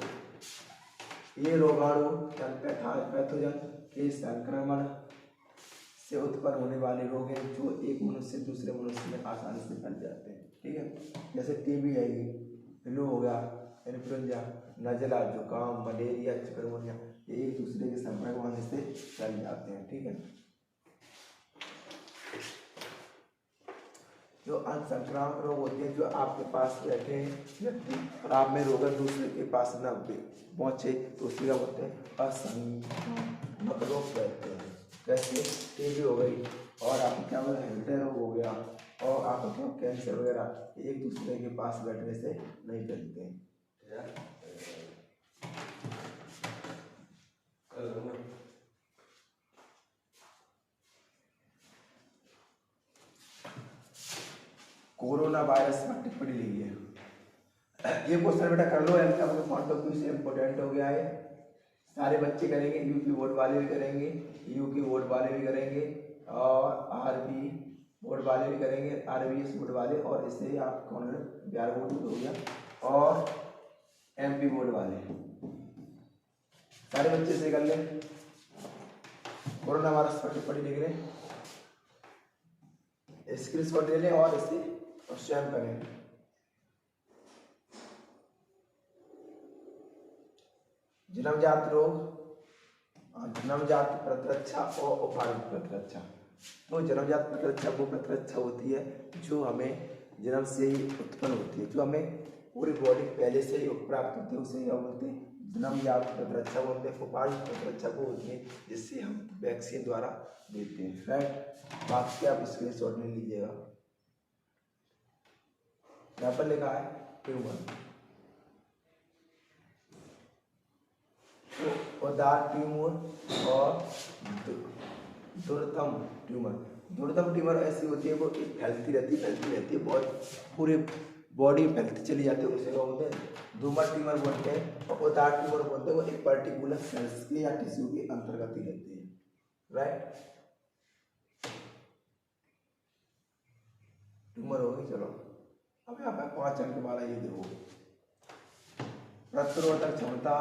ये रोगाणु पैथोजन के संक्रमण से उत्पन्न होने वाले रोग हैं जो एक मनुष्य से दूसरे मनुष्य में आसानी से फैल जाते हैं। ठीक है, जैसे टीबी आएगी, फ्लू हो गया, इन्फ्लुएंजा, नजला, जुकाम, मलेरिया, चिकनगुनिया, ये एक दूसरे के संपर्क में आने से फैल जाते हैं। ठीक है, जो असंक्रामक रोग होते हैं, जो आपके पास बैठे हैं व्यक्ति और आप में रोग दूसरे के पास न पहुँचे तो उसी का बोलते हैं असंक्रामक रोग कहते हैं। जैसे टीबी हो गई और आपको क्या बोला, हृदय रोग हो गया और आपको क्या कैंसर वगैरह, एक दूसरे के पास बैठने से नहीं फैलते हैं। कोरोना वायरस पर टिप्पणी लिखी है। ये क्वेश्चन बेटा कर लो, एग्जाम में पॉइंट ऑफ व्यू से इम्पोर्टेंट हो गया है। सारे बच्चे करेंगे, यूपी बोर्ड वाले भी करेंगे, यूपी बोर्ड वाले भी करेंगे और आरबी बोर्ड वाले भी करेंगे, आरबीएस बोर्ड वाले, और इससे आप कौन बिहार बोर्ड हो गया और एमपी बोर्ड वाले सारे बच्चे से कर ले। कोरोना वायरस पर टिप्पणी लिख रहे, स्क्रीनशॉट ले लें और इसे स्वयं करें। जन्मजात रोग, जन्मजात प्रतिरक्षा और उपार्जित प्रतिरक्षा। तो जन्मजात प्रतिरक्षा वो प्रतिरक्षा होती है जो हमें जन्म से ही उत्पन्न होती है, जो हमें पूरी बॉडी पहले से ही प्राप्त होती है, उसे क्या बोलते हैं? जन्मजात प्रतिरक्षा बोलते हैं। उपार्जित प्रतिरक्षा वो होती है जिससे हम वैक्सीन द्वारा देते हैं। राइट, बाकी आप स्क्रीनशॉट ले लीजिएगा। यहाँ पर लिखा है ट्यूमर, तो उदार ट्यूमर और दुर्दम ट्यूमर। दुर्दम ट्यूमर ऐसी होती है वो फैलती रहती है, बहुत पूरे बॉडी में फैलती चली जाती है, उसे बोलते हैं धूमर ट्यूमर बोलते हैं। और उदार ट्यूमर बोलते हैं वो एक पर्टिकुलर सेल्स के या टिश्यू के अंतर्गत ही रहती है। राइट, ट्यूमर हो गई। चलो अब यहाँ पर 5 अंक वाला ये देखो, प्रतिरोधक क्षमता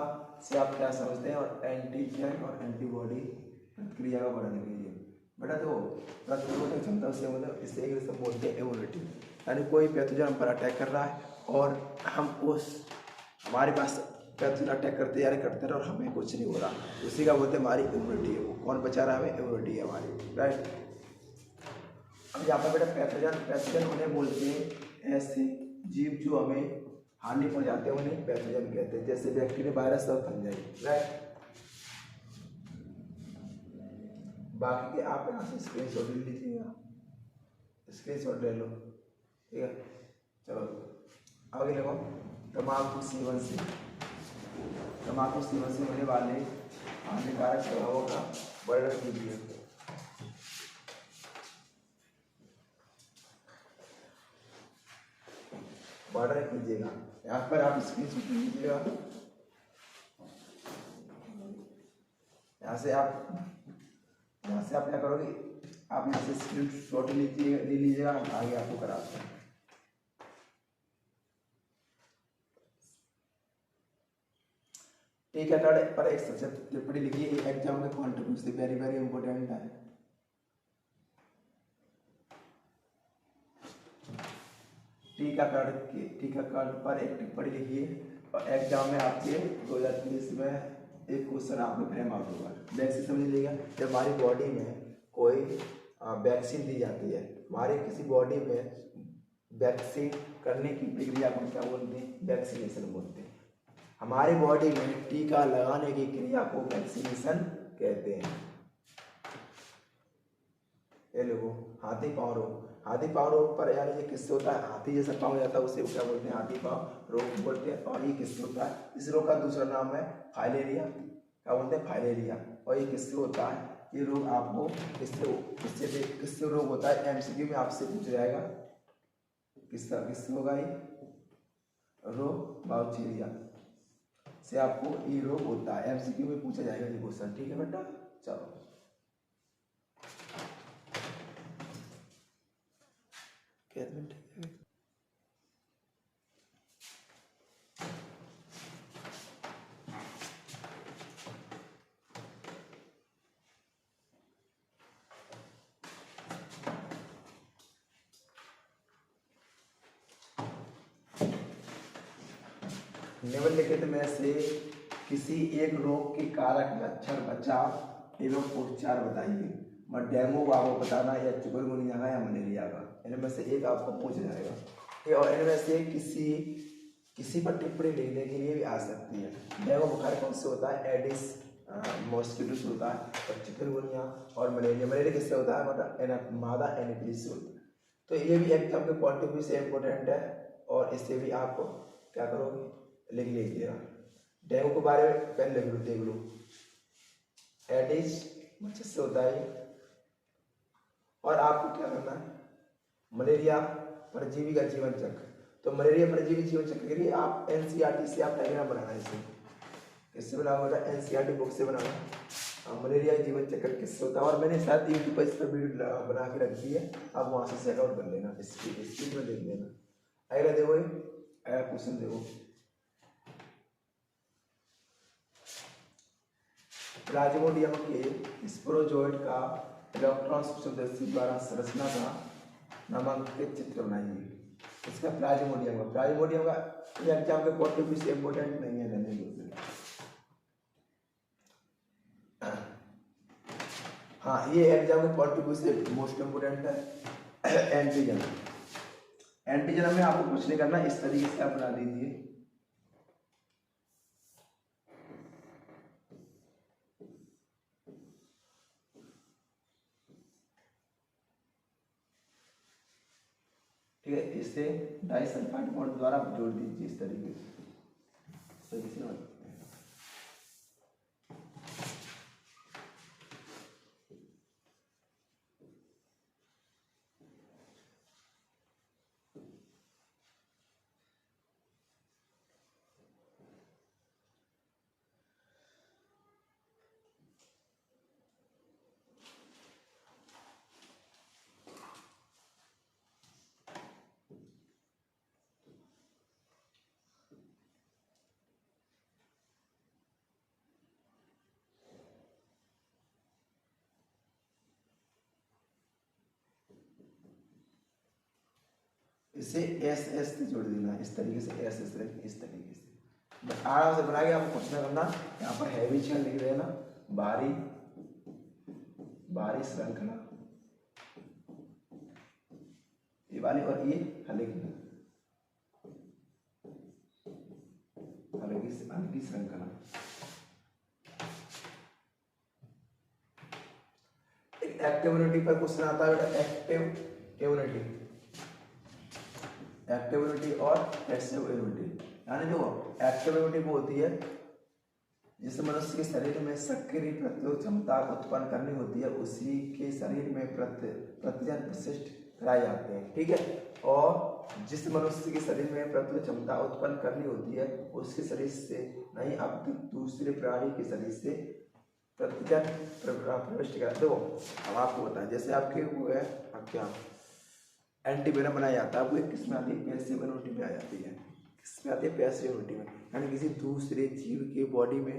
से आप क्या समझते हैं और एंटीजन और एंटीबॉडी प्रतिक्रिया का वर्णन कीजिए। बेटा तो प्रतिरोधक क्षमता से मतलब इसे एक बोलते हैं इम्यूनिटी, यानी कोई पैथोजन हम पर अटैक कर रहा है और हम हमारे पास पैथोजन अटैक करते रहे और हमें कुछ नहीं हो रहा, उसी का बोलते हैं हमारी इम्यूनिटी है। वो कौन बचा रहा है? हमें इम्यूनिटी है हमारी। राइट, अब यहाँ पर बेटा पैथोजन उन्हें बोलते हैं ऐसे जीव जो हमें हानि पहुंचाते हैं, उन्हें पैथोजन कहते हैं, जैसे बैक्टीरिया, वायरस और फंजाई। राइट, बाकी के आप यहाँ से स्क्रीनशॉट ले लीजिएगा, स्क्रीनशॉट ले लो। ठीक है, चलो आगे देखो। तंबाकू सेवन से होने वाले हानिकारक प्रभावों का बॉर्डर कीजिए। बॉर्डर कीजिएगा। यहाँ पर आप स्क्रीनशॉट लीजिएगा। यहाँ से आप क्या करोगे, आप यहाँ से स्क्रीनशॉट ले लीजिएगा। आगे आपको कराते हैं। ठीक है, पर एक सब्जेक्ट टिप्पणी लिखिए, एग्जाम के कॉन्ट्रीब्यूशन वेरी वेरी इंपॉर्टेंट है। टीकाकरण पर एक टिप्पणी लिखिए और एग्जाम में आपके 2023 में एक क्वेश्चन आपको फ्रेम आउट होगा। वैक्सीन समझ लीजिएगा, जब हमारी बॉडी में कोई वैक्सीन दी जाती है, हमारे किसी बॉडी में वैक्सीन करने की प्रक्रिया को क्या बोलते हैं, वैक्सीनेशन बोलते हैं। हमारी बॉडी में टीका लगाने की क्रिया को वैक्सीनेशन कहते हैं। ये लोगों हाथी पाँव रोग पर यानी ये किससे होता है, हाथी जैसा पाँव जाता है उसे क्या बोलते हैं, हाथी पाँव रोग बोलते हैं। और ये किससे होता है, इस रोग का दूसरा नाम है फाइलेरिया, क्या बोलते हैं, फाइलेरिया। और ये किससे होता है, ये रोग आपको किससे रोग होता है, एमसीक्यू में आपसे पूछ जाएगा किससे होगा ये रोग, बाउचीरिया से आपको ये रोग होता है। एमसीक्यू में पूछा जाएगा ये क्वेश्चन। ठीक है बेटा, चलो निम्नलिखित में से किसी एक रोग के कारक, लक्षण, बचाव एवं उपचार बताइए। मैं डेंगू का आपको बताना या चिकनगुनिया का या मलेरिया का, इनमें से एक आपको पूछ जाएगा। और इनमें से किसी पर टिप्पणी लिखने के लिए भी आ सकती है। डेंगू बुखार कौन से होता है, एडिस मॉस्किटो से होता है। और चिकनगुनिया और मलेरिया किससे होता है, मतलब मादा एनोफिलिस से होता है। तो ये भी एग्जाम के पॉइंट ऑफ व्यू से इम्पोर्टेंट है और इससे भी आप क्या करोगे, लिख लीजिएगा। डेंगू के बारे में पहले देख लो, एडिस मच्छर से होता है। और आपको क्या करना है, मलेरिया परजीवी का जीवन चक्र। तो मलेरिया परजीवी जीवन चक्र के लिए आप एनसीईआरटी से आप डायग्राम बनाना है। इसे किससे बनाना होगा, एनसीईआरटी बुक से बनाना। मलेरिया जीवन चक्र किससे होता है, और मैंने शायद यूट्यूब पर इस पर वीडियो बना के रखी है, आप वहां से चेकआउट कर लेना, स्क्रीन में देख लेना। अगला देखो, अगला क्वेश्चन देखो, प्लाज्मोडियम के स्पोरोजोइड का इलेक्ट्रॉन सूक्ष्मदर्शी द्वारा संरचना का नामांकित चित्र बनाइए। इसका प्लाज्मोडियम का एग्जाम के पॉइंट ऑफ व्यू से इम्पोर्टेंट नहीं है, रहने दो। हाँ, ये एग्जाम के पॉइंट ऑफ व्यू से मोस्ट इम्पोर्टेंट है। एंटीजन में आपको कुछ नहीं करना, इस तरीके से आप बना दीजिए। ठीक है, इसे डाइसल्फाइड बॉन्ड द्वारा जोड़ दीजिए इस तरीके से। इसे एस से जोड़ देना, इस तरीके से एस इस तरीके से आराम से बना के आपको कुछ ना करना। यहाँ पर हैवी चेन लिख देना, बारी श्रृंखला ये वाली, और ये हल्की श्रृंखला। एक्टिविटी पर क्वेश्चन आता है बेटा, एक्टिव यूनिटी और पैसिव यूनिटी। यानी जो एक्टिव यूनिटी वो होती है जिस मनुष्य के शरीर में सक्रिय प्रतिरोध क्षमता उत्पन्न करनी होती है उसी के शरीर में प्रतिजन प्रशिष्ट कराए जाते हैं, ठीक है। और जिस मनुष्य के शरीर में प्रतिरोध क्षमता उत्पन्न करनी होती है उसके शरीर से नहीं अब दूसरे प्राणी के शरीर से प्रतिजन प्रविष्ट कराते। देखो अब आपको बताएं, जैसे आपके वो है अब क्या एंटीवेनम बनाया जाता है, वो एक किस्म आती है पैसिव इम्यूनिटी में आ जाती है, किसमें आती है पैसिव इम्यूनिटी में, यानी किसी दूसरे जीव के बॉडी में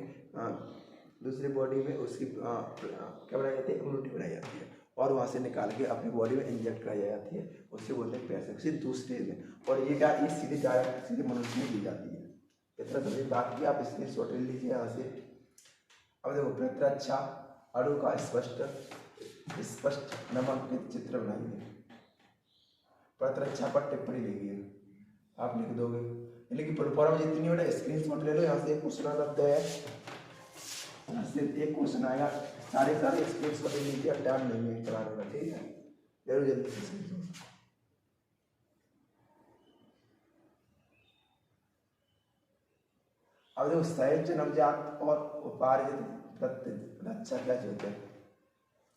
दूसरे बॉडी में उसकी क्या बनाई जाती है इम्यूनिटी बनाई जाती है और वहाँ से निकाल के अपनी बॉडी में इंजेक्ट कराई जाती है, उससे बोलते हैं पैसिव, किसी दूसरे में। और ये क्या ये सीधे डायरेक्ट सीधे मनुष्य में दी जाती है। इतना समझिए, बाकी आप स्क्रीन शॉट ले लीजिए यहाँ से। अब देखो प्रतिरक्षा अणु का स्पष्ट नामांकित चित्र बनाइए, प्रतिरक्षा पर टिप्पणी लिखिए, आप लिख दोगे। लेकिन प्रोग्राम जितनी बड़ा स्क्रीन शॉट ले लो, यहाँ से एक क्वेश्चन आता है, यहाँ से एक क्वेश्चन आएगा, सारे स्क्रीन शॉट ले लीजिए, टाइम नहीं है कराने का, ठीक है, ले लो जल्दी से। अब देखो सहज नवजात और उपार्जित प्रतिरक्षा क्या होते हैं,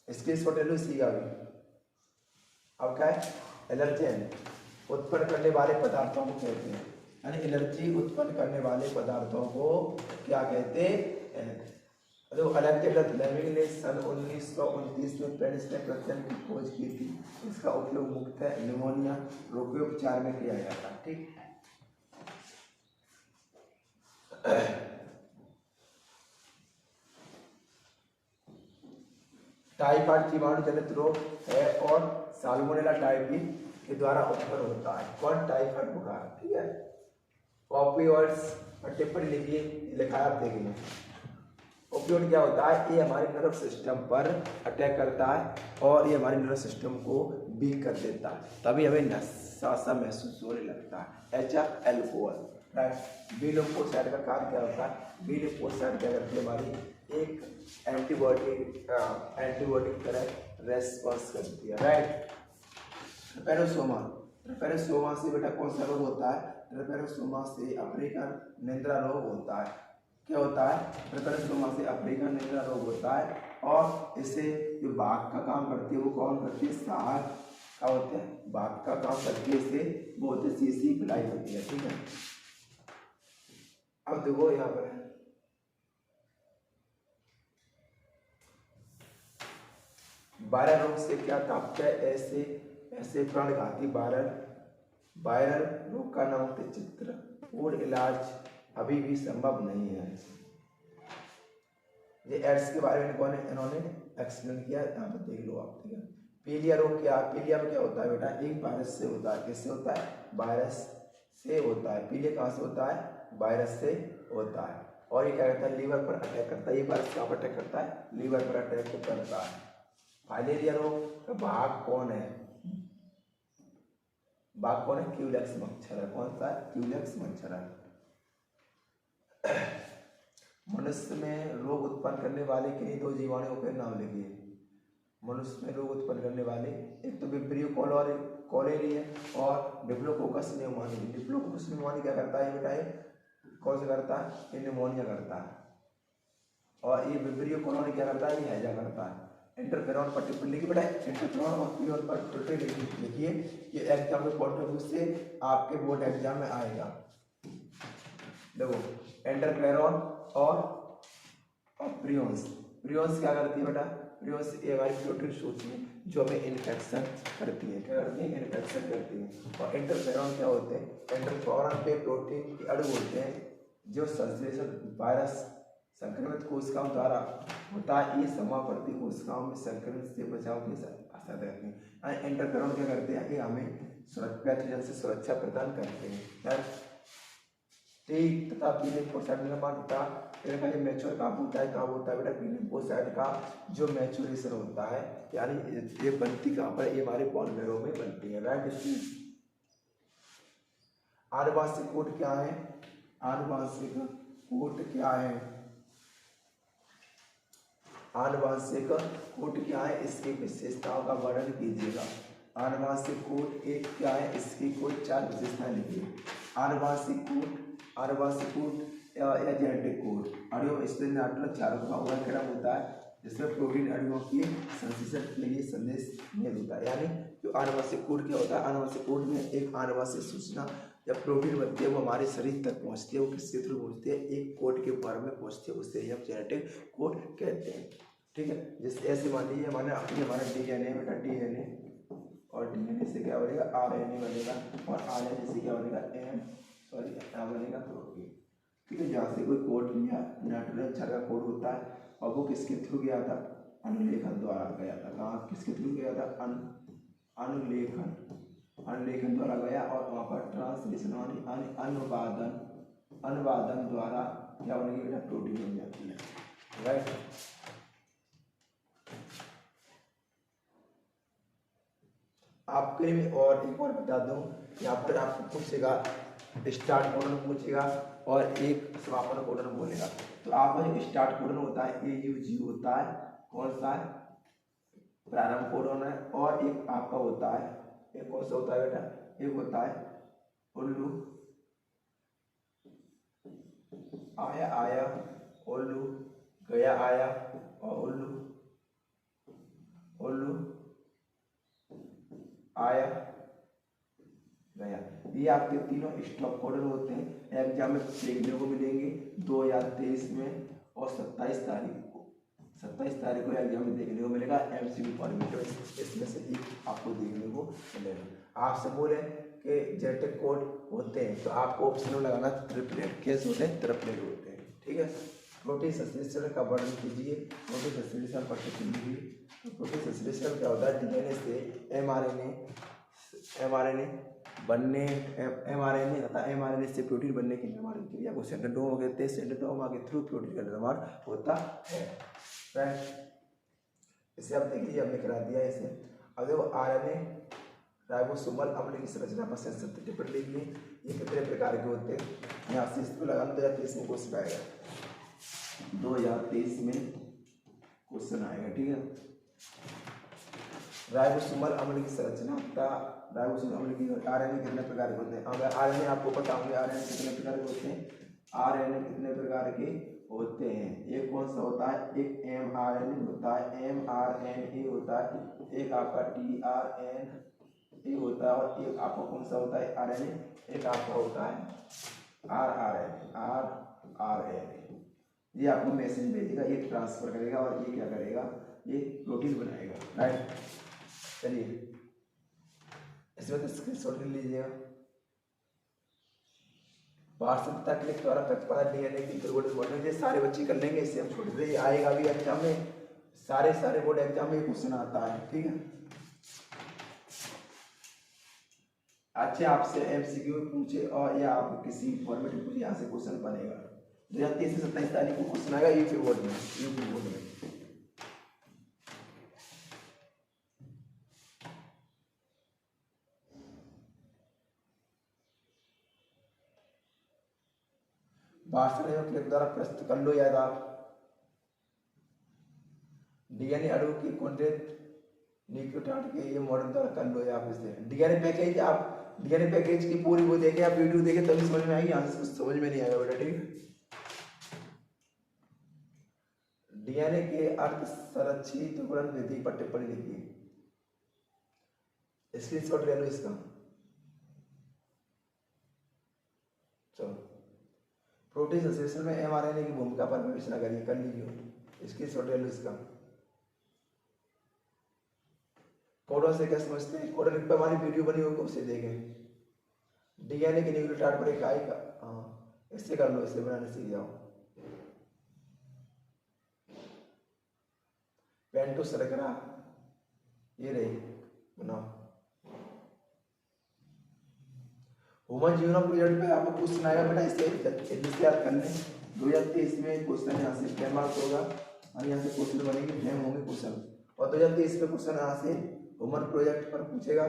स्क्रीन शॉट ले लो इसी का भी। अब क्या है एलर्जेन उत्पन्न करने वाले पदार्थों को कहते हैं, यानी एलर्जी उत्पन्न करने वाले पदार्थों को क्या कहते हैं। देखो अलेक्जेंडर फ्लेमिंग ने सन 1929 में पेनिसिलिन ने प्रतिजन की खोज की थी, इसका उपयोग मुख्यतः निमोनिया रोग के उपचार में किया जाता है, ठीक। टाइफाइड जीवाणु जनित रोग है और साल्मोनेला टाइफी के द्वारा उत्पन्न होता है, कौन टाइफाइड बुखार, ठीक है। ओपियोइड्स पर टिप्पणी लिखिए, लिखा है आप देखेंगे। ओपियोइड क्या होता है, ये हमारे नर्व सिस्टम पर अटैक करता है और ये हमारे नर्व सिस्टम को वीक कर देता है, तभी हमें नशा सा महसूस होने लगता है। HF alcohol, right. B lymphocyte का कार्य क्या होता है, बी लिम्फोसाइट क्या करती है, हमारी एक एंटीबॉडी की तरह रेस्पॉन्स करती है, राइट। ट्रिपेनोसोमा से बेटा कौन सा रोग होता है, ट्रिपेनोसोमा से अफ्रीकन निद्रा रोग होता है। क्या होता है, ट्रिपेनोसोमा से अफ्रीकन निद्रा रोग होता है और इसे जो बाघ का काम करती है वो कौन करती है, सांड का होता है, बाघ का काम करती है, इसे बहुत सी पिलाई होती है, ठीक है। अब देखो यहाँ पर वायरल रोग से क्या तात्पर्य, ऐसे प्राणघाती वायरल रोग का नामांकित चित्र और इलाज अभी भी संभव नहीं है। ये एड्स के बारे में कौन है, इन्होंने एक्सप्लेन किया, यहाँ पर देख लो आप, ठीक है। पीलिया रोग क्या, पीलिया में क्या होता है बेटा, एक वायरस से होता है, किससे होता है, वायरस से होता है। पीलिया कहाँ से होता है, वायरस से होता है। और ये क्या करता है, लीवर पर अटैक करता है, ये वायरस कहाँ पर अटैक करता है, लीवर पर अटैक करता है। फाइलेरिया रोग का भाग कौन है, भाग कौन है, क्यूलेक्स मच्छर है, कौन सा है, क्यूलेक्स मच्छर है। मनुष्य में रोग उत्पन्न करने वाले किन्हीं दो जीवाणुओं के नाम लिखिए। मनुष्य में रोग उत्पन्न करने वाले एक तो विब्रियो कॉलेरी है और डिप्लोकोकस न्यूमोनी। डिप्लोकोकस न्यूमोनी क्या करता है बेटा, कौन सा करता है, ये निमोनिया करता है। और ये विब्रियो कॉलोनी क्या करता है, ये हैजा करता है। इंटरफेरॉन पर टिप्पणी लिखिए बेटा, इंटरफेरॉन और पीरियड पर टिप्पणी लिखिए, ये एग्जाम के पॉइंट ऑफ व्यू से आपके बोर्ड एग्जाम में आएगा। देखो इंटरफेरॉन और प्रियोन्स क्या करती है बेटा, प्रियोन्स ये हमारी प्रोटीन होती है जो हमें इन्फेक्शन करती है, क्या करती है, इन्फेक्शन करती है। और इंटरफेरॉन क्या होते हैं, इंटरफेरॉन पे प्रोटीन के अणु होते हैं जो संश्लेषण वायरस संक्रमित कोशिकाओं द्वारा होता है, ये समावर्ती कोशिकाओं में संक्रमित से बचाव के आशा रहते हैं। इंटरफेरॉन क्या करते हैं, ये हमें पैथोजन से सुरक्षा प्रदान करते हैं। ठीक, तथा बी लिम्फोसाइट निर्माण तथा मैच्योर कहाँ होता है बेटा, बी लिम्फोसाइट का जो मैच्योरेशन होता है, यानी ये बनती कहाँ पर, ये हमारे बोन मैरो में बनती है, राइट। आनुवांशिक कोड क्या है, आनुवांशिक कोड क्या है, आनुवांशिक कोड क्या है, इसकी विशेषताओं का वर्णन कीजिएगा। आनुवांशिक कोड एक क्या है, इसकी कोई 4 विशेषताएं लिखिए। आनुवांशिक कोड या जेनेटिक कोड अणुओं में स्थित नाइट्रोजन चारों का वह क्रम होता है जिसमें प्रोटीन अणुओं की संश्लेषण के लिए संदेश नहीं होता है। यानी जो आनुवंशिक कोड क्या होता है, आनुवंशिक कोड में एक आनुवंशिक सूचना जब प्रोटीन बनती है वो हमारे शरीर तक पहुंचती है, वो किसके थ्रू पहुंचती है, एक कोड के फॉर्म में पहुंचती है, उससे हम जेनेटिक कोड कहते हैं। ठीक है, जैसे ऐसे मान लीजिए हमारा डीएनए बेटा, डीएनए और डीएनए से क्या बनेगा, आरएनए बनेगा और आरएनए से क्या बनेगा, क्या बनेगा, प्रोटीन। ठीक है, जहाँ से कोई कोड लिया, नाइट्रोजन क्षार का कोड होता है और वो किसके थ्रू गया था, अनुलेखन द्वारा गया था। कहाँ, किसके थ्रू गया था, अनुलेखन द्वारा गया और वहाँ पर ट्रांसलेशन अनुवादन द्वारा क्या बनेगी बेटा, प्रोटीन बन जाती है। राइट, आपके लिए और एक और बता दूं, यहाँ पर आपको पूछेगा स्टार्ट कोडन पूछेगा और एक समापन कोडन बोलेगा। तो आपका जो स्टार्ट कोडन होता है AUG होता है, कौन सा है, प्रारंभ कोडन है। और एक आपका होता है, एक कौन सा होता है बेटा, एक होता है उल्लू, आया, उल्लू, गया आया और उल्लू आया गया। ये आपके तीनों स्टॉप कोडन होते हैं। एग्जाम में देखने को मिलेंगे 2023 में और 27 तारीख को एग्जाम में देखने को मिलेगा MCQ फॉर्मेट में। इसमें से एक आपको देखने को मिलेगा। आपसे बोले कि जेनेटिक कोड होते हैं तो आपको ऑप्शन में लगाना ट्रिपलेट। कैसे होते हैं, ट्रिपलेट होते हैं। ठीक है, प्रोटीन संश्लेषण का वर्णन कीजिए। प्रोटीन संश्लेषण पर टिप्पणी कीजिए। तो प्रोटीन संश्लेषण क्या होता है, डीएनए से एमआरएनए से प्रोटीन बनने की निर्माण क्रिया को सेंट्रोसोम कहते हैं। सेंट्रोसोम के थ्रू प्रोटीन का निर्माण होता है। इसे आप देखिए, हमने करा दिया इसे। अब देखो आरएनए राइबोसोमल अम्ल की संरचना पर संस्कृत टिप्पणी लिखिए। ये कितने प्रकार के होते हैं, यहाँ से इसको लगाना 2023 में क्वेश्चन आएगा, 2023 में क्वेश्चन आएगा। ठीक है, राइबोसोमल अम्ल की संरचना का, राइबोसोमल अम्ल की आरएनए कितने प्रकार के होते हैं। अगर आरएनए आपको पता होंगे आरएनए कितने प्रकार के होते हैं, आरएनए कितने प्रकार के होते हैं। एक कौन सा होता है, एक mRNA होता है, mRNA होता है, एक आपका tRNA होता है और एक आपका कौन सा होता है, RNA, एक आपका होता है rRNA। ये आपको मैसेज भेजेगा, ये ट्रांसफर करेगा और ये क्या करेगा, ये प्रोटीन बनाएगा। राइट, चलिए इसमें तो स्क्रीनशॉट ले लीजिएगा। वार्षिकता के द्वारा प्रतिपादन डीएनए की प्रोटीन मॉडल, ये सारे बच्चे कर लेंगे। इससे हम छोड़ दे, आएगा भी एग्जाम में, सारे बोर्ड एग्जाम में क्वेश्चन आता है। ठीक है, अच्छे आपसे MCQ में पूछे और या आप किसी फॉर्मेट में पूछे, यहाँ से क्वेश्चन बनेगा। 2023 से 27 तारीख को क्वेश्चन आएगा यूपी बोर्ड में। भाषण के द्वारा प्रस्तुत कर लो याद आप। डीएनए अणु की कॉन्टेंट न्यूक्लियोटाइड के ये मॉडल द्वारा कर लो आप। इसे डीएनए पैकेज, आप डीएनए पैकेज की पूरी वो देखें, आप वीडियो देखें तभी समझ में आएगी, यहाँ से कुछ समझ में नहीं आएगा बेटा। ठीक, डीएनए के अर्थ संरक्षित टुकड़न विधि पर टिप्पणी लिखिए। स्क्रीनशॉट ले लो इसका। चलो, प्रोटीन संश्लेषण में mRNA की भूमिका पर विवेचना करिए, कर लीजिए। स्क्रीनशॉट ले लो इसका। कोडोन से क्या समझते हैं, कोडोन पर हमारी वीडियो बनी होगी, उसे देखें। डीएनए के न्यूक्लियोटाइड पर इकाई का, हाँ इससे कर लो, इससे बनाने सीख जाओ। पेंटो शर्करा ये रही, बनाओ। ह्यूमन जीनोम प्रोजेक्ट पे आपको क्वेश्चन आएगा बेटा, इससे याद कर लें। 2023 में क्वेश्चन यहाँ से 10 मार्क्स होगा और यहाँ से क्वेश्चन बनेंगे 10 होंगे क्वेश्चन। और 2023 में क्वेश्चन यहाँ से ह्यूमन प्रोजेक्ट पर पूछेगा।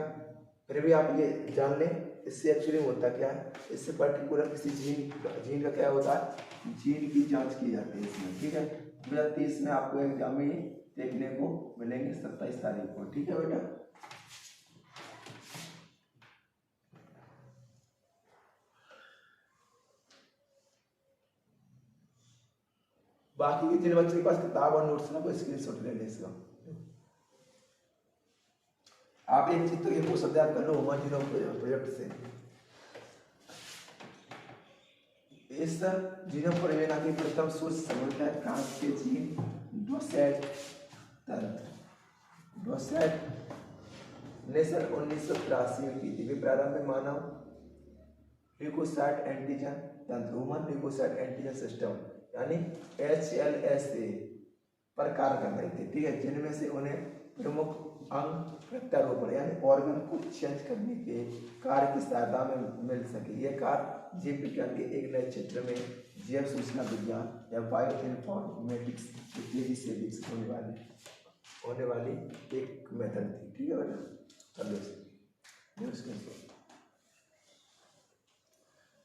फिर भी आप ये जान लें, इससे एक्चुअली होता क्या है, इससे पर्टिकुलर किसी जीन का क्या होता है, जीन की जांच की जाती है इसमें। ठीक है, 2023 में आपको एग्जाम में देखने को मिलेंगे 27 तारीख को। ठीक है बेटा, बाकी के जिन बच्चों के पास किताब और नोट्स ना वो स्क्रीनशॉट ले लें इसका। आप एक चीज तो ये हो सकता है आप कर लो होमोजीनो प्रोजेक्ट से। इस जीनोम परियोजना की प्रथम सोच समझता है फ्रांस के जीन डोसेट तंत्र डोसेट ने सन 1983 में की थी। वे प्रारंभ में मानव ल्यूकोसाइट एंटीजन तंत्र ह्यूमन ल्यूकोसाइट एंटीजन सिस्टम यानी HLSA पर कार्य कर रहे थे, ठीक है, जिनमें से उन्हें प्रमुख अंग प्रत्यारोपण यानी ऑर्गन को चेंज करने के कार्य की सहायता में मिल सके। यह कार्य जीव विज्ञान के एक नए क्षेत्र में जैव सूचना विज्ञान या बायो इन्फॉर्मेटिक्स की तेजी से विकसित होने वाली एक मेथड थी, ठीक है बेटा।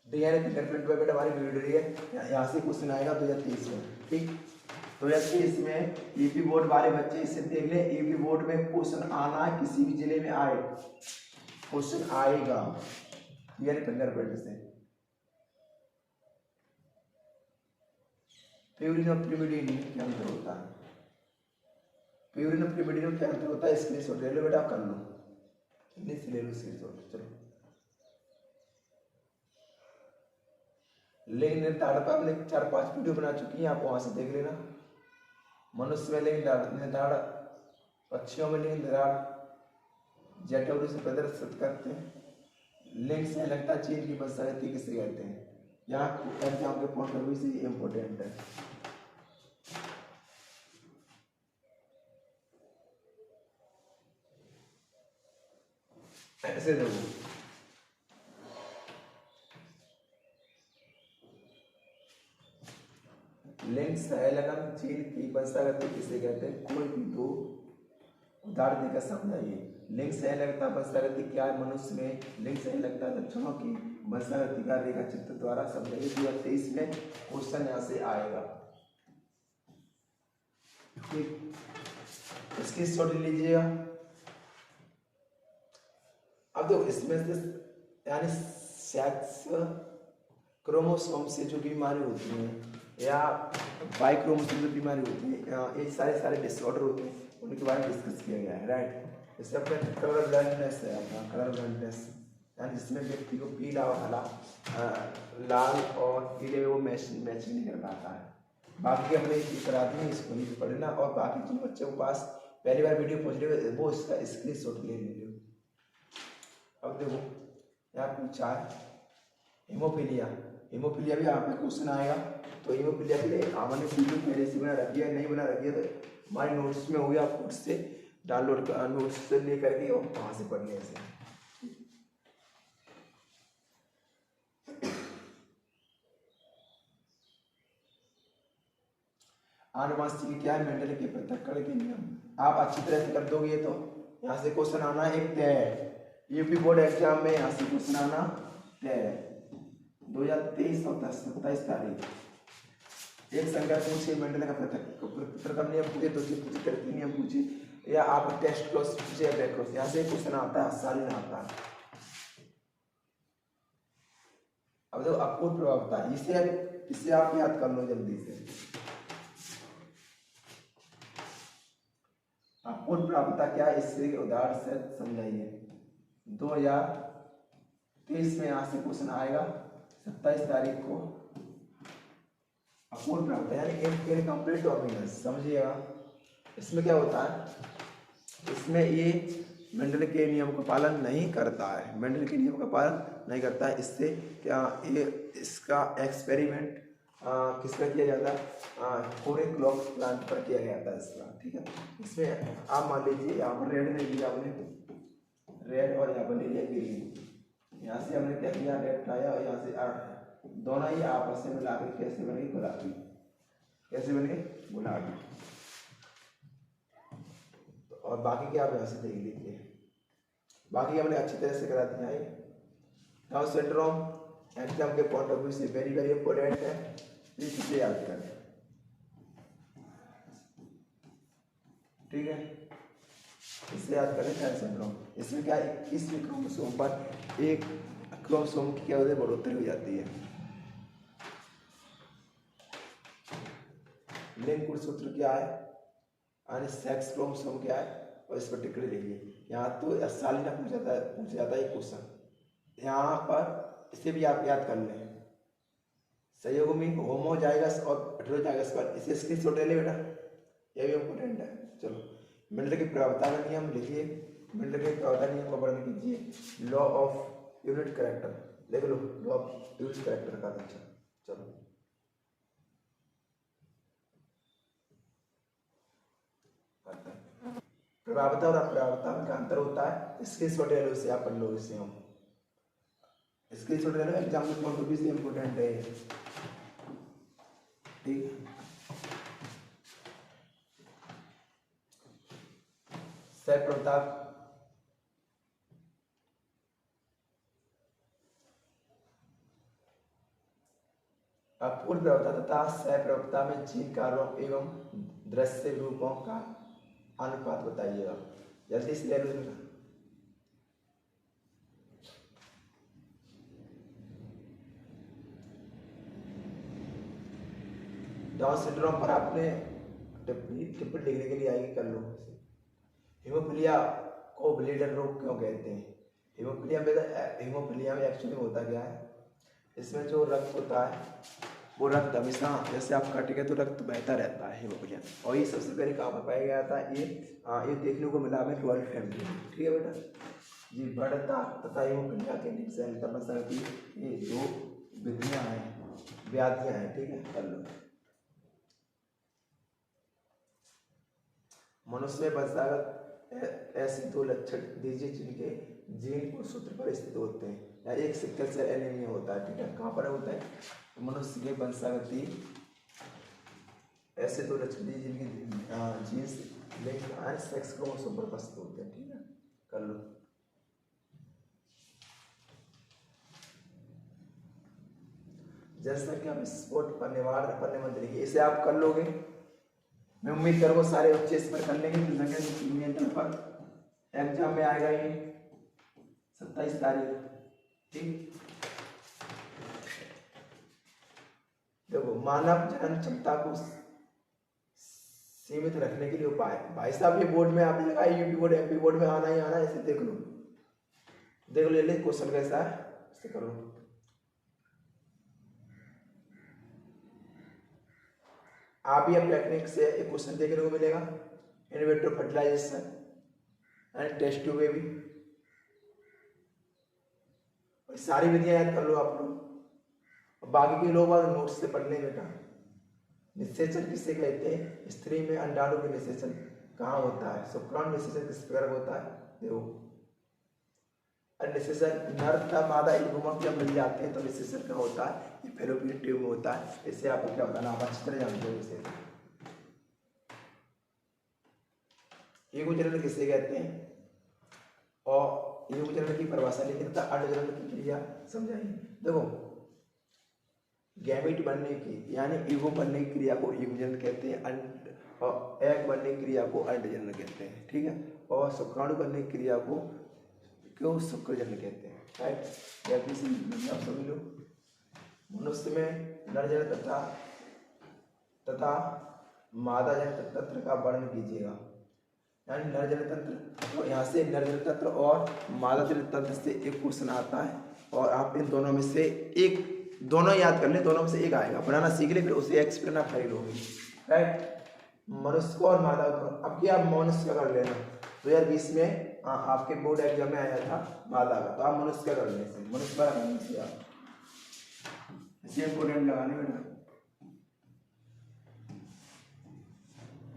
डीएनए फिंगरप्रिंट पे बेटा हमारी वीडियो रही है, यहाँ से क्वेश्चन आएगा 2023 में, ठीक। 2023 में यूपी बोर्ड वाले बच्चे इसे देख ले। यूपी बोर्ड में क्वेश्चन आना है, किसी भी जिले में आए क्वेश्चन आएगा डीएनए फिंगरप्रिंट से। प्यूरिन और प्रिमिडिन क्या अंतर होता है? प्यूरिन और प्रिमिडिन में क्या अंतर होता है? स्क्रीनशॉट ले लो बेटा, कर लो, से ले लो स्क्रीनशॉट। चलो लिंग निर्धारण पर हमने 4-5 वीडियो बना चुकी है, आप वहां से देख लेना। मनुष्य में लिंग निर्धारण, पक्षियों में लिंग निर्धारण जेटोरी से प्रदर्शित करते हैं। लिंग संलग्नता चीन की वंशावली किसे कहते हैं? यहाँ एग्जाम के पॉइंट ऑफ व्यू से इम्पोर्टेंट है। ऐसे देखो, लिंग संलग्न चीन की वंशावली किसे कहते हैं? कोई भी दो उदाहरण देकर समझाइए। लिंग संलग्नता वंशावली क्या है? मनुष्य में लिंग संलग्नता लक्षणों की वंशावली का रेखा चित्र द्वारा समझाइए। 2023 में क्वेश्चन यहाँ से आएगा, ठीक, इसकी शॉट लीजिएगा। अब देखो इसमें से यानी सेक्स क्रोमोसोम से जो बीमारी होती है या बाई क्रोमोसोम जो बीमारी होती है, ये सारे डिसऑर्डर होते हैं, उनके बारे में डिस्कस किया गया है, राइट। इससे अपने कलर ब्लाइंडनेस है, अपना कलर ब्लाइंडनेस यानी जिसमें व्यक्ति को पीला और हरा, लाल और पीले में वो मैचिंग नहीं कर पाता है। बाकी अपने ये कराते हैं, इसको नहीं पढ़ना। और बाकी जिन बच्चों के पास पहली बार वीडियो पहुंच रही है वो इसका स्क्रीनशॉट ले लीजिए। अब देखो यहाँ पूछा है हीमोफीलिया भी यहाँ पे क्वेश्चन आएगा, तो हीमोफीलिया के लिए हमने वीडियो पहले से बना रखी है, नहीं बना रखी है तो हमारे नोट्स में होगी, आप नोट्स से डाउनलोड नोट्स से ले करके और वहाँ से पढ़ लें इसे। आनुवंशिकी क्या है? मेंडल के पृथक्करण के नियम आप अच्छी तरह से कर दोगे तो यहाँ से क्वेश्चन आना एक तय। यूपी बोर्ड एग्जाम में यहाँ से क्वेश्चन आना तय। 2023 और 27 तारीख एक संख्या पूछे, मेंडल का पृथक्करण नियम पूछे, दो चीज पूछे, तरक्की नियम पूछे, या आप टेस्ट क्लॉज पूछे या बैक क्लॉज, यहाँ से क्वेश्चन आता है, साल में आता है। अब देखो अपूर्ण प्रभावता, इसे आप याद कर लो जल्दी से। अपूर्ण प्रभावता क्या है? इससे उदाहरण से समझाइए। 2023 में यहाँ से क्वेश्चन आएगा 27 तारीख को। अपूर्ण प्रभावता यानी इनकम्प्लीट डोमिनेंस, समझिएगा। इसमें क्या होता है? इसमें ये मेंडल के नियम का पालन नहीं करता है, मेंडल के नियम का पालन नहीं करता है। इससे क्या ये इसका एक्सपेरिमेंट किस पर किया जाता है? पूरे क्लॉक प्लांट पर किया जाता है इसका, ठीक है। इसमें आप मान लीजिए यहाँ पर रेड ले लिया आपने, रेड, और यहाँ पर ले लिया ग्रीन। यहाँ से हमने क्या किया? रेड उठाया और यहाँ से दोनों ही आपस में मिला कर कैसे बने? गुलाबी। कैसे बने? गुलाबी। और बाकी के आप यहाँ से देख लीजिए, बाकी हमने अच्छी तरह से करा दिया है। डाउन सिंड्रोम एग्जाम के पॉइंट ऑफ व्यू से वेरी वेरी इंपॉर्टेंट है, प्लीज इसे याद करें, ठीक है। इसे याद करें डाउन सिंड्रोम। इसमें क्या है? 21वें क्रोमोसोम पर एक क्रोमोसोम की क्या होती है? बढ़ोतरी हो जाती है। लिंग गुणसूत्र क्या है, यानी सेक्स क्रोमोसोम क्या है, और इस पर टिप्पणी लिखिए। यहाँ तो सालिना पूछा जाता है क्वेश्चन, यहाँ पर इसे भी आप याद कर लें। संयुग्मी होमोजाइगस और हेटेरोजाइगस पर इसे स्क्रीनशॉट ले ले बेटा, ये भी इम्पोर्टेंट है। चलो मिल्ड की प्रवृत्ता का नियम लिखिए, मिल्ड के प्रवृत्ता नियम का वर्णन कीजिए। लॉ ऑफ यूनिट कैरेक्टर देख लो, लॉ ऑफ यूनिट कैरेक्टर का। अच्छा चलो प्रभावता और अप्रभावता में क्या अंतर होता है, स्क्रीनशॉट ले लो, इसे आप पढ़ लो, इसे हम स्क्रीनशॉट ले लो, एग्जाम में पॉइंट ऑफ व्यू से इम्पोर्टेंट है, ठीक। सह प्रवृत्ता, अपूर्ण प्रवृत्ता तथा सह प्रवृत्ता में जीन कार्यों एवं दृश्य रूपों का अनुपात बताइएगा, जल्दी से ले लो। डाउन सिंड्रोम पर आपने टिप्पणी लिखने के लिए आएगी, कर लो। हीमोफीलिया को ब्लीडर रोग क्यों कहते हैं, हीमोफीलिया में एक्चुअली होता क्या है, इसमें जो रक्त होता है वो रक्त हमेशा, जैसे आप कटेंगे तो रक्त बहता रहता है हीमोफीलिया, और ये सबसे पहले कहाँ पर पाया गया था, ये देखने को मिला हमें रॉयल फैमिली, ठीक है बेटा जी। बढ़ता तथा हीमोफीलिया के निशान ये दो विधियाँ हैं, व्याधियाँ हैं, ठीक है, कर लो। मनुष्य में वंशागत ऐसे दो लक्षण दीजिए जिनके जीन गुणसूत्र पर स्थित होते हैं, या एक सिकल सेल एनीमिया होता है, ठीक है, कहाँ पर होता है, मनुष्य के वंशागति ऐसे दो लक्षण दीजिए जिनके जीन्स लिंग सेक्स क्रोमोसोम पर उपस्थित होते हैं, ठीक है, कर लो। जनसंख्या विस्फोट पर निवारण लिखिए, इसे आप कर लोगे, मैं उम्मीद करूँगा सारे बच्चे इस पर कर लेंगे। जनसंख्या नियंत्रण पर एग्जाम में आएगा ये 27 तारीख, ठीक। देखो मानव जनन क्षमता को सीमित रखने के लिए उपाय, भाई साहब ये बोर्ड में आपने लगाई, यूपी बोर्ड एमपी बोर्ड में आना ही आना, इसे देख लो, ले क्वेश्चन कैसा है, इसे करो। आप ये टेक्निक से एक क्वेश्चन देखने को मिलेगा, in vitro fertilisation and test tube baby, सारी विधियां याद कर लो आप लोग, बाकी के लोग नोट्स से पढ़ लें बेटा। निषेचन किसे कहते हैं, स्त्री में अंडाणु के निषेचन कहाँ होता है, शुक्राणु निषेचन किस प्रकार होता है, देखो निषेचन नर तथा मादा युग्मक जब मिल जाते हैं तो निषेचन क्या होता है, ये फेलोपियन ट्यूब में होता है, इससे आपको क्या बताना, आप अच्छी तरह जानते हो। इसे युगजनन किसे कहते हैं, और युगजनन की परिभाषा लिखिए तथा अंडजनन की क्रिया समझाइए। देखो गैमेट बनने की यानी ईगो बनने की क्रिया को युगजनन कहते हैं, और एग बनने की क्रिया को अंडजनन कहते हैं, ठीक है, और शुक्राणु बनने की क्रिया को क्यों शुक्रजनन कहते हैं, राइट। आप समझ लो। मनुष्य में नरजनन तथा मादा जनन तंत्र का वर्णन कीजिएगा, यानी नरजनन तंत्र, तो यहाँ से नरजनन तंत्र और मादा जनन तंत्र से एक क्वेश्चन आता है, और आप इन दोनों में से एक, दोनों याद कर ले, दोनों में से एक आएगा, बनाना सीख ले, फिर उसे एक्सप्लेन आप कर लोगे, राइट। मनुष्य को और मादा को, अब क्या आप मनुष्य का कर लेना, 2020 में आपके बोर्ड एग्जाम में आया था मादा का, तो आप मनुष्य का कर लेना, मनुष्य का करना आप इसे इम्पोर्टेंट लगाने बेटा,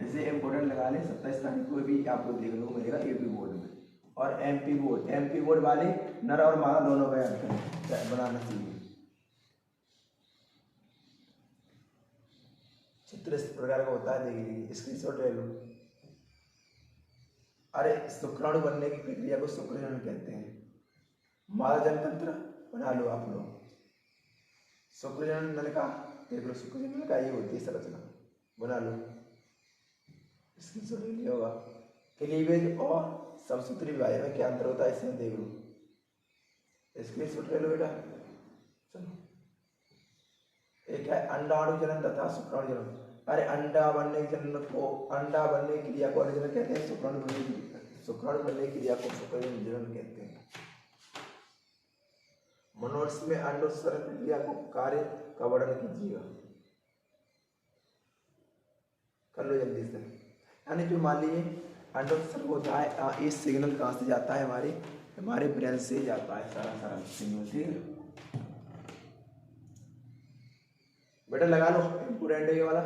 ऐसे इम्पोर्टेंट लगा ले। 27 तारीख को भी आपको देखने को मिलेगा यूपी बोर्ड में, और एमपी बोर्ड वाले नर और मादा दोनों का याद करें, बनाना चाहिए। चित्र इस प्रकार का होता है, देख लीजिए, स्क्रीनशॉट ले लो। अरे शुक्राणु बनने की प्रक्रिया को शुक्रजनन कहते हैं, मादा जनतंत्र बना लो आप लोग, शुक्रजनन नलिका देख लो, शुक्रजनन नलिका ये होती है संरचना, बना लो, स्क्रीनशॉट ले लिया होगा। क्लीवेज और समसूत्री विभाजन में क्या अंतर होता है, इसमें देख लो, स्क्रीनशॉट ले लो बेटा। चलो एक है अंडाणु जनन तथा शुक्राणु जनन, अरे अंडा बनने की क्रिया को जनन कहते हैं, शुक्राणु बनने की क्रिया को शुक्राणु जनन कहते हैं। मनुष्य में अंडोत्सर्ग क्रिया को कार्य का वर्णन कीजिएगा, कर लो जल्दी से। यानी जो मान लीजिए अंडोत्सर्ग होता है, ये सिग्नल कहाँ से जाता है, हमारे ब्रेन से जाता है सारा सिग्नल, ठीक है बेटा, लगा लो इंपोर्टेंट है ये वाला,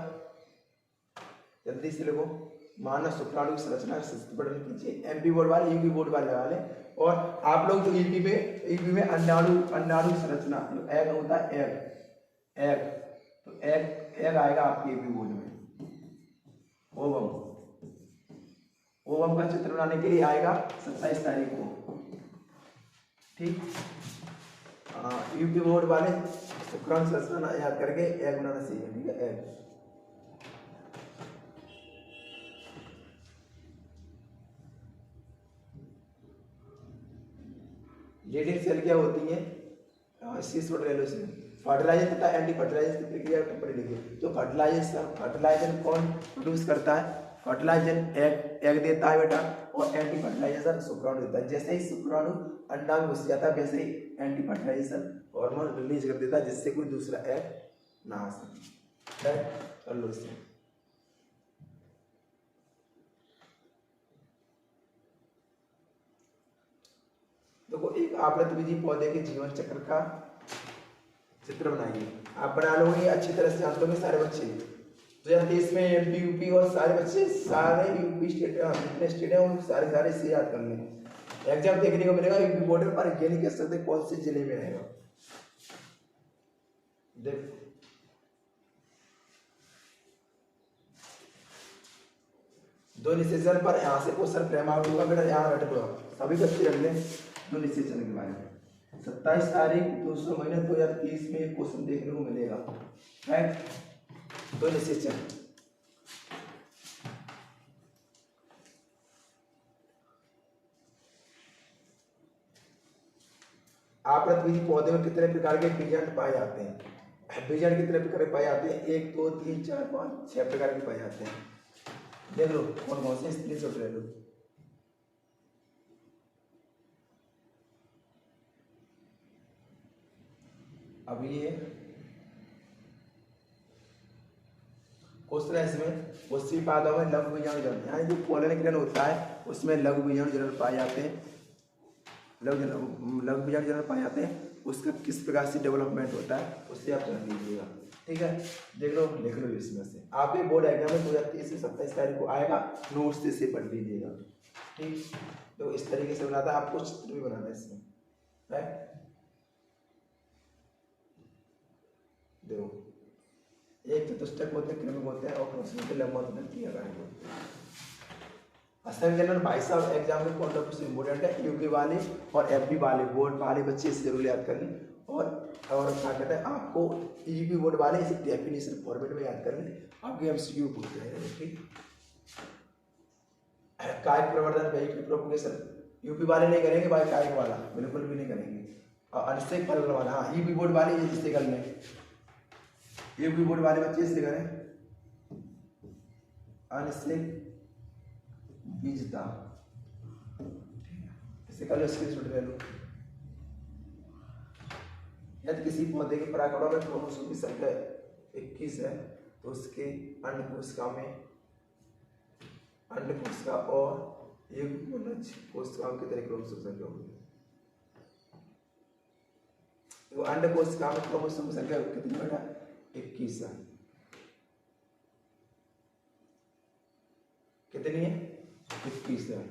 जल्दी से लिखो। मानव शुक्राणु की संरचना वर्णन कीजिए। एमपी बोर्ड वाले, यूपी बोर्ड वाले लगा ले। और आप लोग जो ईपी में अंडाणु की संरचना, जो एग होता है, एग तो एग आएगा आपके ईपी बोर्ड में। ओवम का चित्र बनाने के लिए आएगा 27 तारीख को, ठीक। यूपी बोर्ड वाले शुक्राणु संरचना याद करके एग बनाना सीखे, ठीक है। एग लीडिंग सेल क्या होती है, फर्टिलाइजर तथा एंटी फर्टिलाइजर की प्रक्रिया टिप्पणी लिखिए। तो फर्टिलाइजर कौन प्रोड्यूस करता है, फर्टिलाइजर एग देता है बेटा, और एंटी फर्टिलाइजर शुक्राणु देता है। जैसे ही शुक्राणु अंडा में घुस जाता है, वैसे ही एंटी फर्टिलाइजर हार्मोन रिलीज कर देता है, जिससे कोई दूसरा एग ना आ सके। कर लो इसे। देखो एक आवृतबीजी पौधे के जीवन चक्र का चित्र बनाइए। आप बना लोगे अच्छी तरह से, जानते होंगे सारे बच्चे। 2023 में एमपी यूपी और सारे बच्चे सारे यूपी स्टेट जितने स्टेट हैं उन सारे से याद कर लें। एग्जाम देखने को मिलेगा यूपी बोर्ड में, पर ये नहीं कह सकते कौन से जिले में आएगा। देखो दो निषेचन पर यहाँ से क्वेश्चन फ्रेम आउट होगा बेटा, यहाँ बैठ दो सभी बच्चे रख लें दो निषेचन के बारे में। 27 तारीख 2 महीने 2030 में एक क्वेश्चन देखने को मिलेगा, राइट। दो निषेचन, आवृतबीजी पौधे में कितने प्रकार के बीजांड पाए जाते हैं। बीजांड कितने प्रकार के पाए जाते हैं, 1 2 3 4 5 6 प्रकार के पाए जाते हैं। देख लो कौन कौन से, स्क्रीनशॉट ले लो। अब ये क्वेश्चन है, इसमें उससी पादों में लघु बीजाणु जनन, यानी जो पोलन किरण होता है उसमें लघु बीजाणु जनन पाए जाते हैं, लघु बीजाणु जनन पाए जाते हैं। उसका किस प्रकार से डेवलपमेंट होता है उससे आप जान लीजिएगा, ठीक है। देख लो लिख लो इसमें से। आप एक बोर्ड एग्जाम में 2023 से 27 तारीख को आएगा, नोट्स से पढ़ लीजिएगा, ठीक। तो इस तरीके से बनाता है, आपको चित्र भी बनाना है इसमें, राइट। देखो एक चतुष्टक होते हैं, क्रमिक होते हैं, और क्रमिक लंबा होते हैं, क्रियाकारक होते हैं। असंख्य जनन भाई साहब एग्जाम में कौन सा क्वेश्चन इंपोर्टेंट है, यूपी वाले और एफबी वाले बोर्ड वाले बच्चे इसे जरूर याद कर लें। और क्या कहते हैं, आपको यूपी बोर्ड वाले इसे डेफिनेशन फॉर्मेट में याद कर लें, आपके एमसीक्यू पूछते हैं, ठीक। कायिक प्रवर्धन वेजिटेटिव प्रोपगेशन यूपी वाले नहीं करेंगे भाई, कायिक वाला बिल्कुल भी नहीं करेंगे। और अनिश्चित फलन वाला, हाँ यूपी बोर्ड वाले ये जिससे कर लें, यूपी बोर्ड वाले बच्चे इससे करें अनिश्चित बीजता, इसे कर लो, स्क्रीनशॉट ले लो। यदि किसी पौधे के परागकणों में क्रोमोसोम की संख्या 21 है तो उसके अंडकोशिका में अंडकोशिका और युग्मनज कोशिकाओं की तरह क्रोमोसोम संख्या होगी। तो अंडकोशिका में क्रोमोसोम की संख्या कितनी बेटा, 21 है। कितनी है, 21 है।